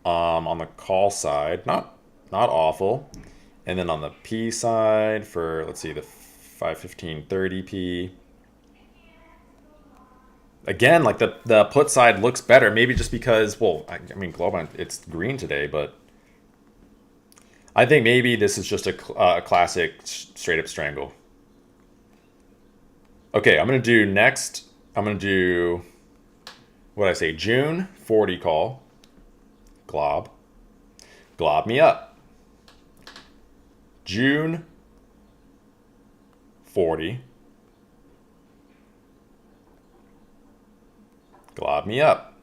On the call side, not awful. And then on the P side for, let's see, the 515.30p. Again, like the put side looks better. Maybe just because, well, I mean, Globan, it's green today, but I think maybe this is just a classic straight up strangle. Okay, I'm going to do what did I say, June 40 call. Glob me up. June 40. Glob me up.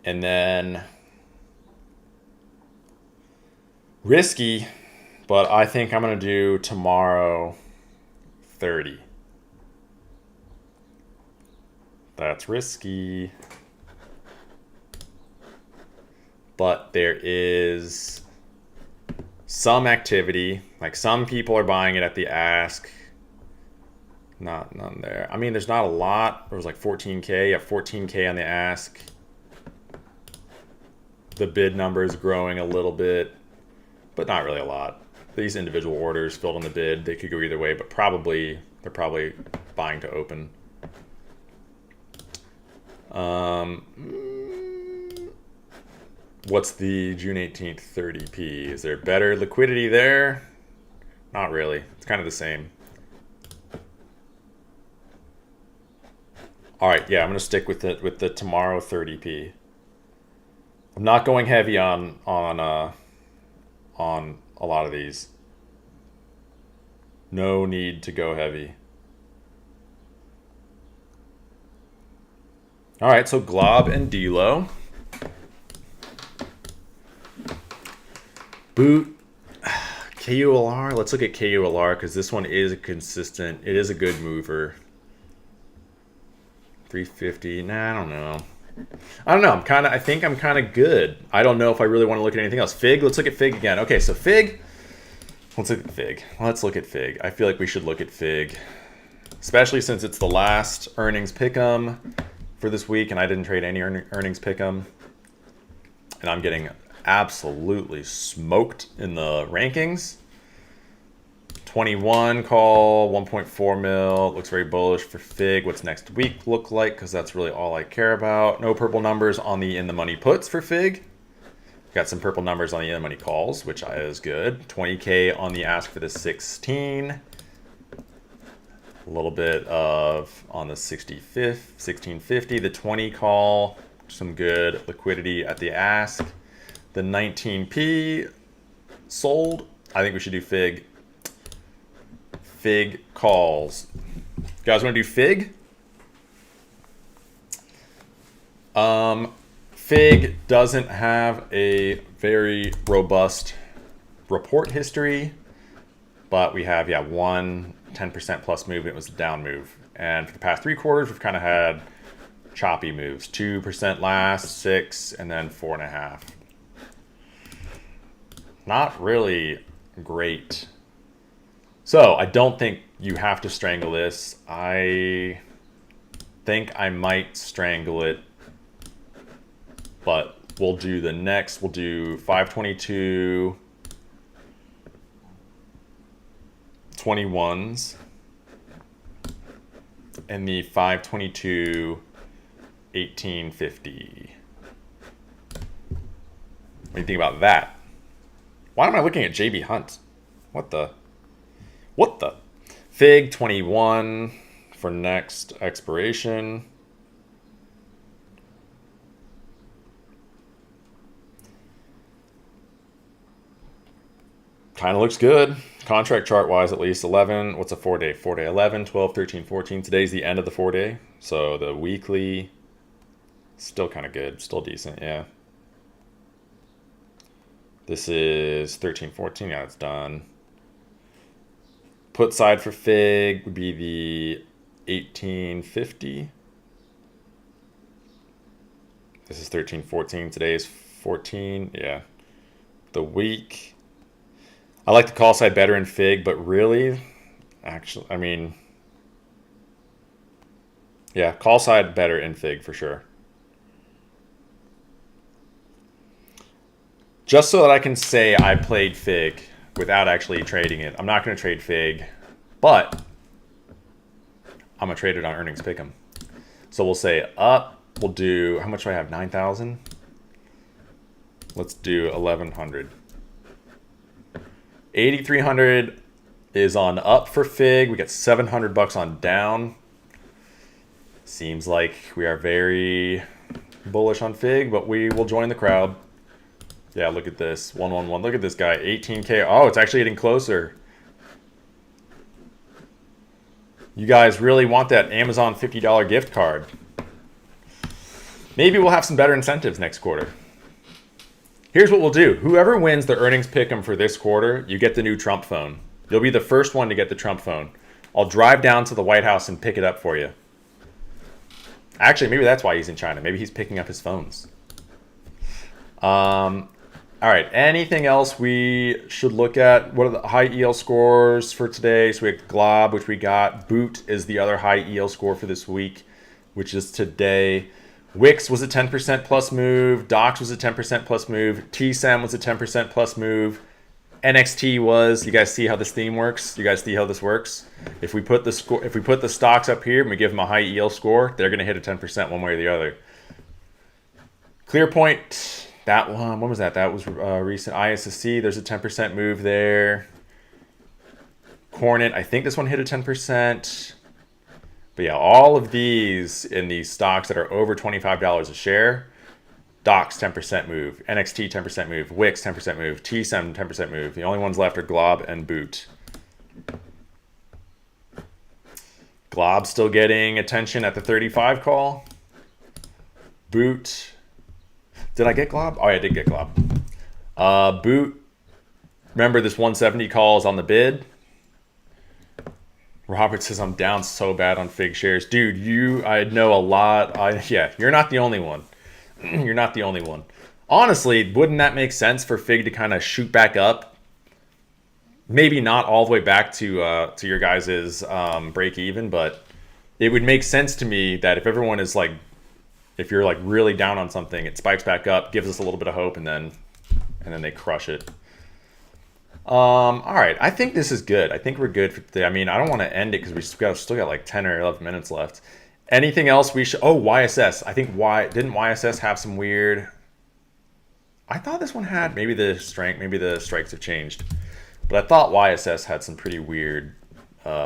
And then risky, but I think I'm going to do tomorrow 30. That's risky. But there is some activity. Like some people are buying it at the ask. None there. I mean, there's not a lot. There was like 14K. You have 14K on the ask. The bid number is growing a little bit, but not really a lot. These individual orders filled on the bid, they could go either way, but they're probably buying to open. What's the June 18th 30p? Is there better liquidity there? Not really. It's kind of the same. All right, yeah, I'm gonna stick with the tomorrow 30p. I'm not going heavy on a lot of these. No need to go heavy. All right, so Glob and D'Lo. Boot. KULR. Let's look at KULR because this one is consistent. It is a good mover. 350. Nah, I don't know. I think I'm kind of good. I don't know if I really want to look at anything else. Fig. Let's look at Fig again. Okay, so Fig. Let's look at Fig. I feel like we should look at Fig, especially since it's the last earnings pick'em for this week, and I didn't trade any earnings pick'em, and I'm getting absolutely smoked in the rankings. 21 call, 1.4 mil. Looks very bullish for Fig. What's next week look like? Because that's really all I care about. No purple numbers on the in the money puts for Fig. Got some purple numbers on the in the money calls, which is good. 20K on the ask for the 16. A little bit of on the 1650. The 20 call. Some good liquidity at the ask. The 19p sold. I think we should do Fig. Fig calls. You guys want to do Fig? Fig doesn't have a very robust report history, but we have, one 10% plus move, and it was a down move. And for the past 3 quarters, we've kind of had choppy moves. 2% last, 6, and then 4.5. Not really great. So I don't think you have to strangle this. I think I might strangle it, but we'll do the next. We'll do 522 21s and the 522 1850. What do you think about that? Why am I looking at JB Hunt? What the? Fig 21 for next expiration. Kind of looks good. Contract chart wise, at least 11. What's a 4-day? 4-day 11, 12, 13, 14. Today's the end of the 4-day. So the weekly, still kind of good. Still decent, yeah. This is 13, 14. Yeah, it's done. Put side for Fig would be the 1850. This is 13, 14. Today is 14. Yeah. The week. I like the call side better in Fig, but really, actually, I mean, yeah, call side better in Fig for sure. Just so that I can say I played Fig without actually trading it. I'm not going to trade Fig, but I'm going to trade it on earnings pick'em. So we'll say up, we'll do, how much do I have? 9,000? Let's do 1,100. 8,300 is on up for Fig. We got $700 on down. Seems like we are very bullish on Fig, but we will join the crowd. Yeah, look at this. 111. Look at this guy. 18K. Oh, it's actually getting closer. You guys really want that Amazon $50 gift card. Maybe we'll have some better incentives next quarter. Here's what we'll do. Whoever wins the earnings pick'em for this quarter, you get the new Trump phone. You'll be the first one to get the Trump phone. I'll drive down to the White House and pick it up for you. Actually, maybe that's why he's in China. Maybe he's picking up his phones. All right, anything else we should look at? What are the high EL scores for today? So we have Glob, which we got. Boot is the other high EL score for this week, which is today. Wix was a 10% plus move. Docs was a 10% plus move. TSAM was a 10% plus move. NXT was. You guys see how this theme works? You guys see how this works? If we put the score, if we put the stocks up here and we give them a high EL score, they're going to hit a 10% one way or the other. ClearPoint. That one, when was that? That was recent. ISSC, there's a 10% move there. Cornet, I think this one hit a 10%. But yeah, all of these in these stocks that are over $25 a share Docs 10% move, NXT 10% move, Wix 10% move, TSEM 10% move. The only ones left are Glob and Boot. Glob still getting attention at the 35 call. Boot. Did I get Glob? Oh, yeah, I did get Glob. Boot. Remember, this 170 call is on the bid. Robert says I'm down so bad on Fig shares. Dude, I know a lot. Yeah, you're not the only one. You're not the only one. Honestly, wouldn't that make sense for Fig to kind of shoot back up? Maybe not all the way back to your guys' break even, but it would make sense to me that if everyone is like, if you're like really down on something, it spikes back up, gives us a little bit of hope, and then they crush it. All right, I think this is good. I think we're good for today. I mean, I don't want to end it because we still got like 10 or 11 minutes left. Anything else we should... Oh, YSS. I think didn't YSS have some weird... I thought this one had... Maybe the strikes have changed. But I thought YSS had some pretty weird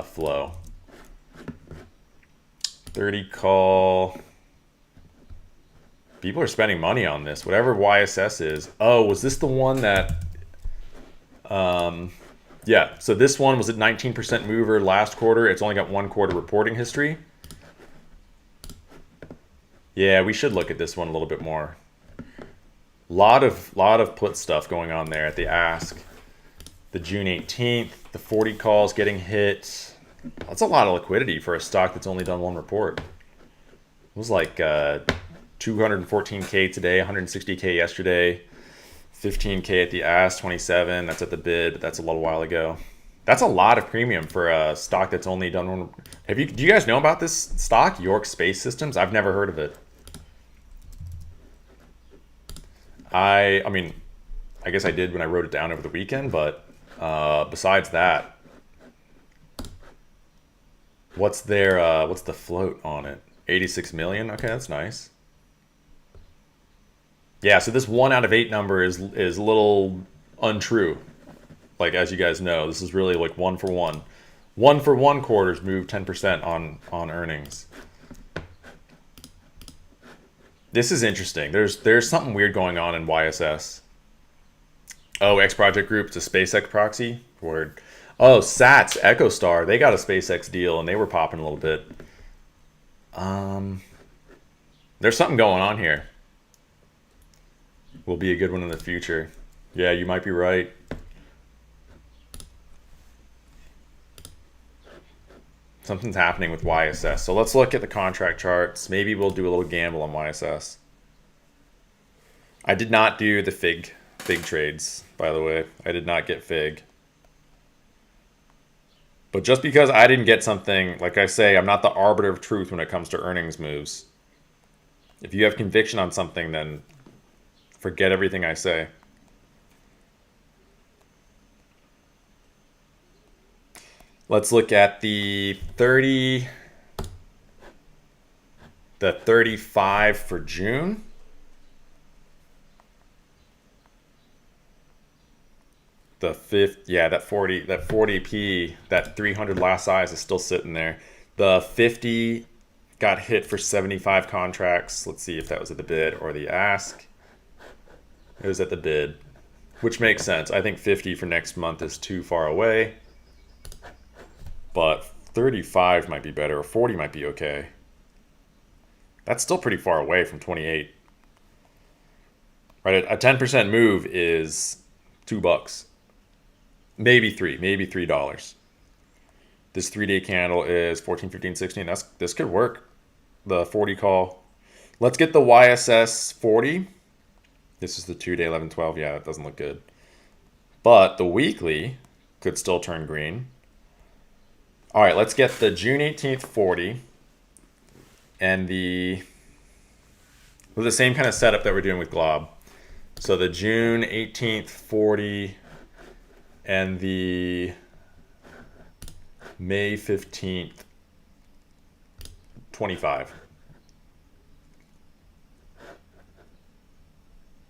flow. 30 call. People are spending money on this. Whatever YSS is. Oh, was this the one that... yeah, so this one was at 19% mover last quarter. It's only got 1 quarter reporting history. Yeah, we should look at this one a little bit more. Lot of put stuff going on there at the ask. The June 18th, the 40 calls getting hit. That's a lot of liquidity for a stock that's only done 1 report. It was like 214K today, 160K yesterday, 15K at the ask, 27. That's at the bid, but that's a little while ago. That's a lot of premium for a stock that's only done 1. Do you guys know about this stock, York Space Systems? I've never heard of it. I mean, I guess I did when I wrote it down over the weekend, but besides that, what's the float on it? 86 million? Okay, that's nice. Yeah, so this 1 out of 8 number is a little untrue. Like, as you guys know, this is really like 1 for 1. 1 for 1 quarters moved 10% on earnings. This is interesting. There's something weird going on in YSS. Oh, X Project Group, it's a SpaceX proxy. Word. Oh, Sats, EchoStar, they got a SpaceX deal and they were popping a little bit. There's something going on here. Will be a good one in the future. Yeah, you might be right. Something's happening with YSS. So let's look at the contract charts. Maybe we'll do a little gamble on YSS. I did not do the Fig trades, by the way. I did not get Fig. But just because I didn't get something, like I say, I'm not the arbiter of truth when it comes to earnings moves. If you have conviction on something, then forget everything I say. Let's look at the 35 for June. The 5th, yeah, that 40p, that 300 last size is still sitting there. The 50 got hit for 75 contracts. Let's see if that was at the bid or the ask. It was at the bid, which makes sense. I think 50 for next month is too far away. But 35 might be better, or 40 might be okay. That's still pretty far away from 28. Right, a 10% move is $2. Maybe $3. This 3-day candle is 14, 15, 16. This could work. The 40 call. Let's get the YSS 40. This is the 2-day 11, 12. Yeah, that doesn't look good. But the weekly could still turn green. All right, let's get the June 18th 40 and with the same kind of setup that we're doing with Glob. So the June 18th 40 and the May 15th 25.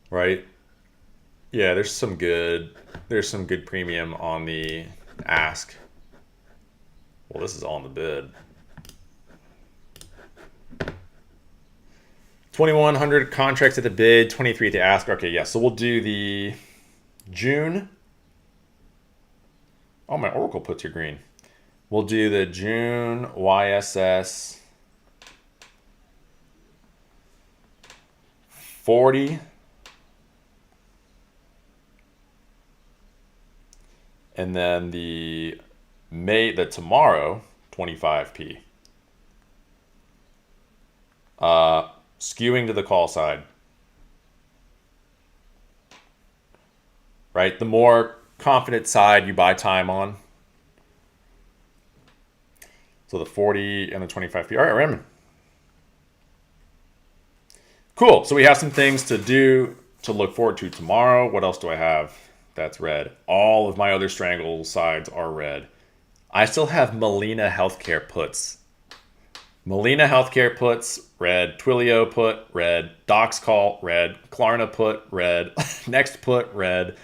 Right? Yeah, there's some good premium on the ask. Well, this is all in the bid. 2,100 contracts at the bid, 23 at the ask. Okay, yeah. So we'll do the June. Oh, my Oracle puts are green. We'll do the June YSS 40. And then the tomorrow 25p. Skewing to the call side. Right? The more confident side you buy time on. So the 40 and the 25p. All right, Raymond. Cool. So we have some things to do to look forward to tomorrow. What else do I have that's red? All of my other strangle sides are red. I still have Molina Healthcare puts. Molina Healthcare puts, red. Twilio put, red. Docs call, red. Klarna put, red. Next put, red.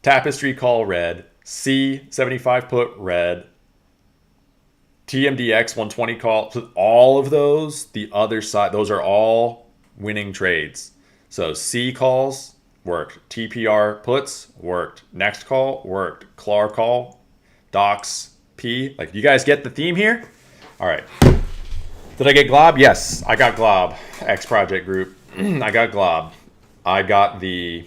Tapestry call, red. C75 put, red. TMDX 120 call. So all of those, the other side, those are all winning trades. So C calls worked. TPR puts worked. Next call worked. Clar call. Docs P. Like, you guys get the theme here? All right. Did I get Glob? Yes, I got Glob. X Project Group. I got Glob. I got the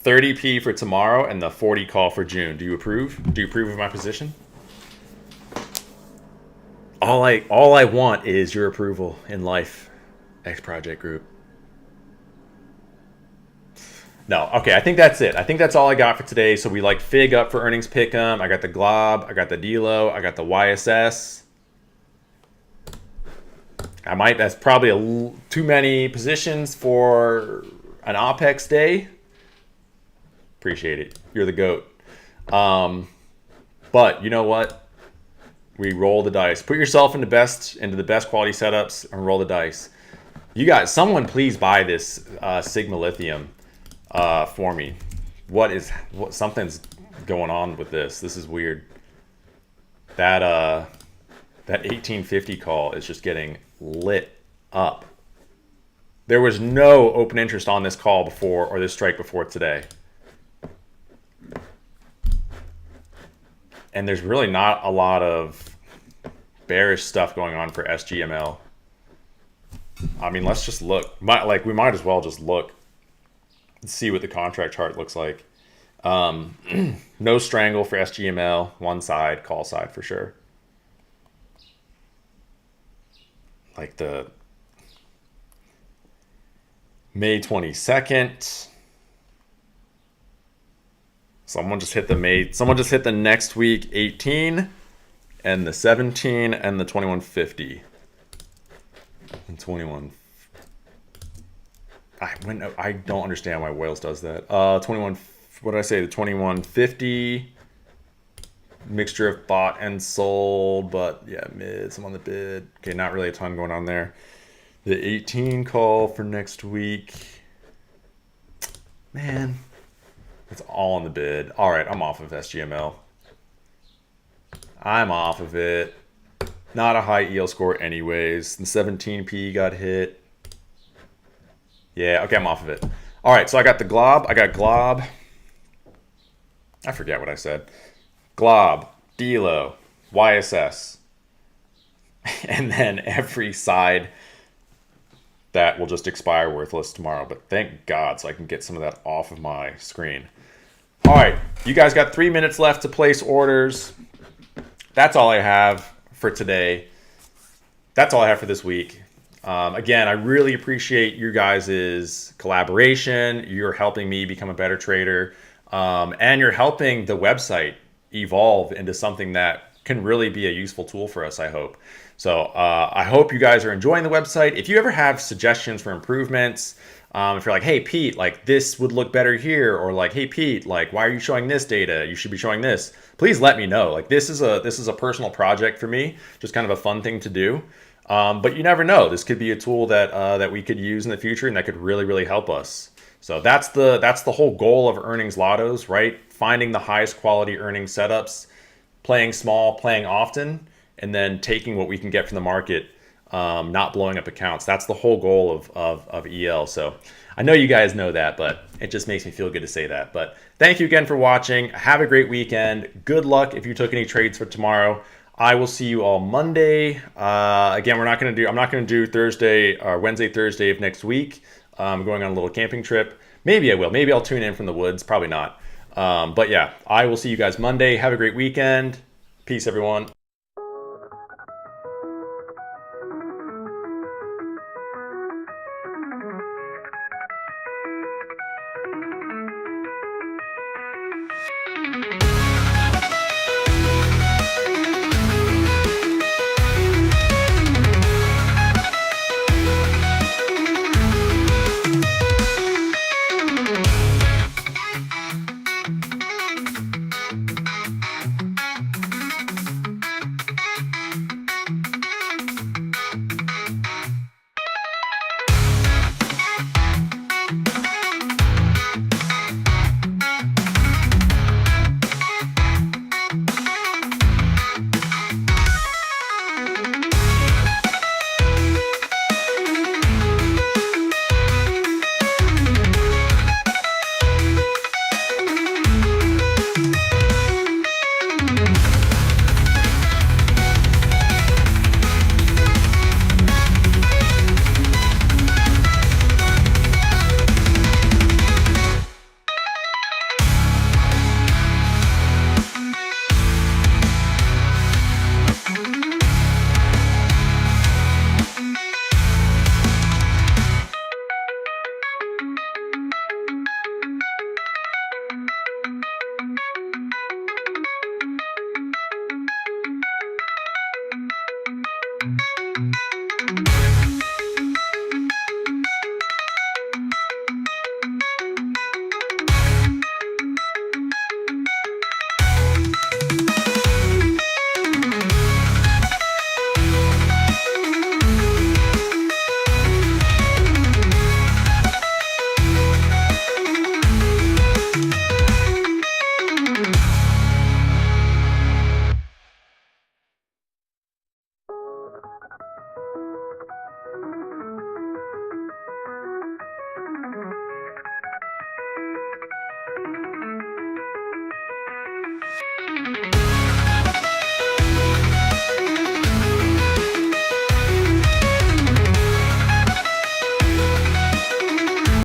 30p for tomorrow and the 40 call for June. Do you approve? Do you approve of my position? All I want is your approval in life, X Project Group. No, okay, I think that's it. I think that's all I got for today. So we like Fig up for earnings pick'em. I got the Glob. I got the Delo. I got the YSS. That's probably too many positions for an OPEX day. Appreciate it. You're the GOAT. But you know what? We roll the dice. Put yourself into the best quality setups and roll the dice. You guys, someone please buy this Sigma Lithium for me. Something's going on with this. This is weird. That 1850 call is just getting lit up. There was no open interest on this call before, or this strike before today. And there's really not a lot of bearish stuff going on for SGML. I mean, let's just look. We might as well just look and see what the contract chart looks like. No strangle for SGML. One side, call side for sure. Like the May 22nd. Someone just hit the next week 18 and the 17 and the 2150. And 21. I don't understand why Wales does that. 21, what did I say? The 2150 mixture of bought and sold, but yeah, mid, some on the bid. Okay, not really a ton going on there. The 18 call for next week. Man, it's all on the bid. All right, I'm off of SGML. I'm off of it. Not a high EL score anyways. The 17p got hit. Yeah, okay, I'm off of it. All right, so I got the Glob. I got Glob. I forget what I said. Glob, Delo, YSS. And then every side that will just expire worthless tomorrow. But thank God, so I can get some of that off of my screen. All right, you guys got 3 minutes left to place orders. That's all I have for today. That's all I have for this week. Again, I really appreciate you guys' collaboration. You're helping me become a better trader. And you're helping the website evolve into something that can really be a useful tool for us, I hope. So I hope you guys are enjoying the website. If you ever have suggestions for improvements, if you're like, hey, Pete, like this would look better here, or like, hey, Pete, like, why are you showing this data? You should be showing this. Please let me know. Like, this is a personal project for me, just kind of a fun thing to do. But you never know. This could be a tool that we could use in the future and that could really, really help us. So that's the whole goal of earnings lottos, right? Finding the highest quality earnings setups, playing small, playing often, and then taking what we can get from the market not blowing up accounts. That's the whole goal of EL. So I know you guys know that, but it just makes me feel good to say that. But thank you again for watching. Have a great weekend. Good luck if you took any trades for tomorrow. I will see you all Monday. Again, I'm not going to do Thursday or Wednesday, Thursday of next week. I'm going on a little camping trip. Maybe I will. Maybe I'll tune in from the woods. Probably not. But yeah, I will see you guys Monday. Have a great weekend. Peace, everyone.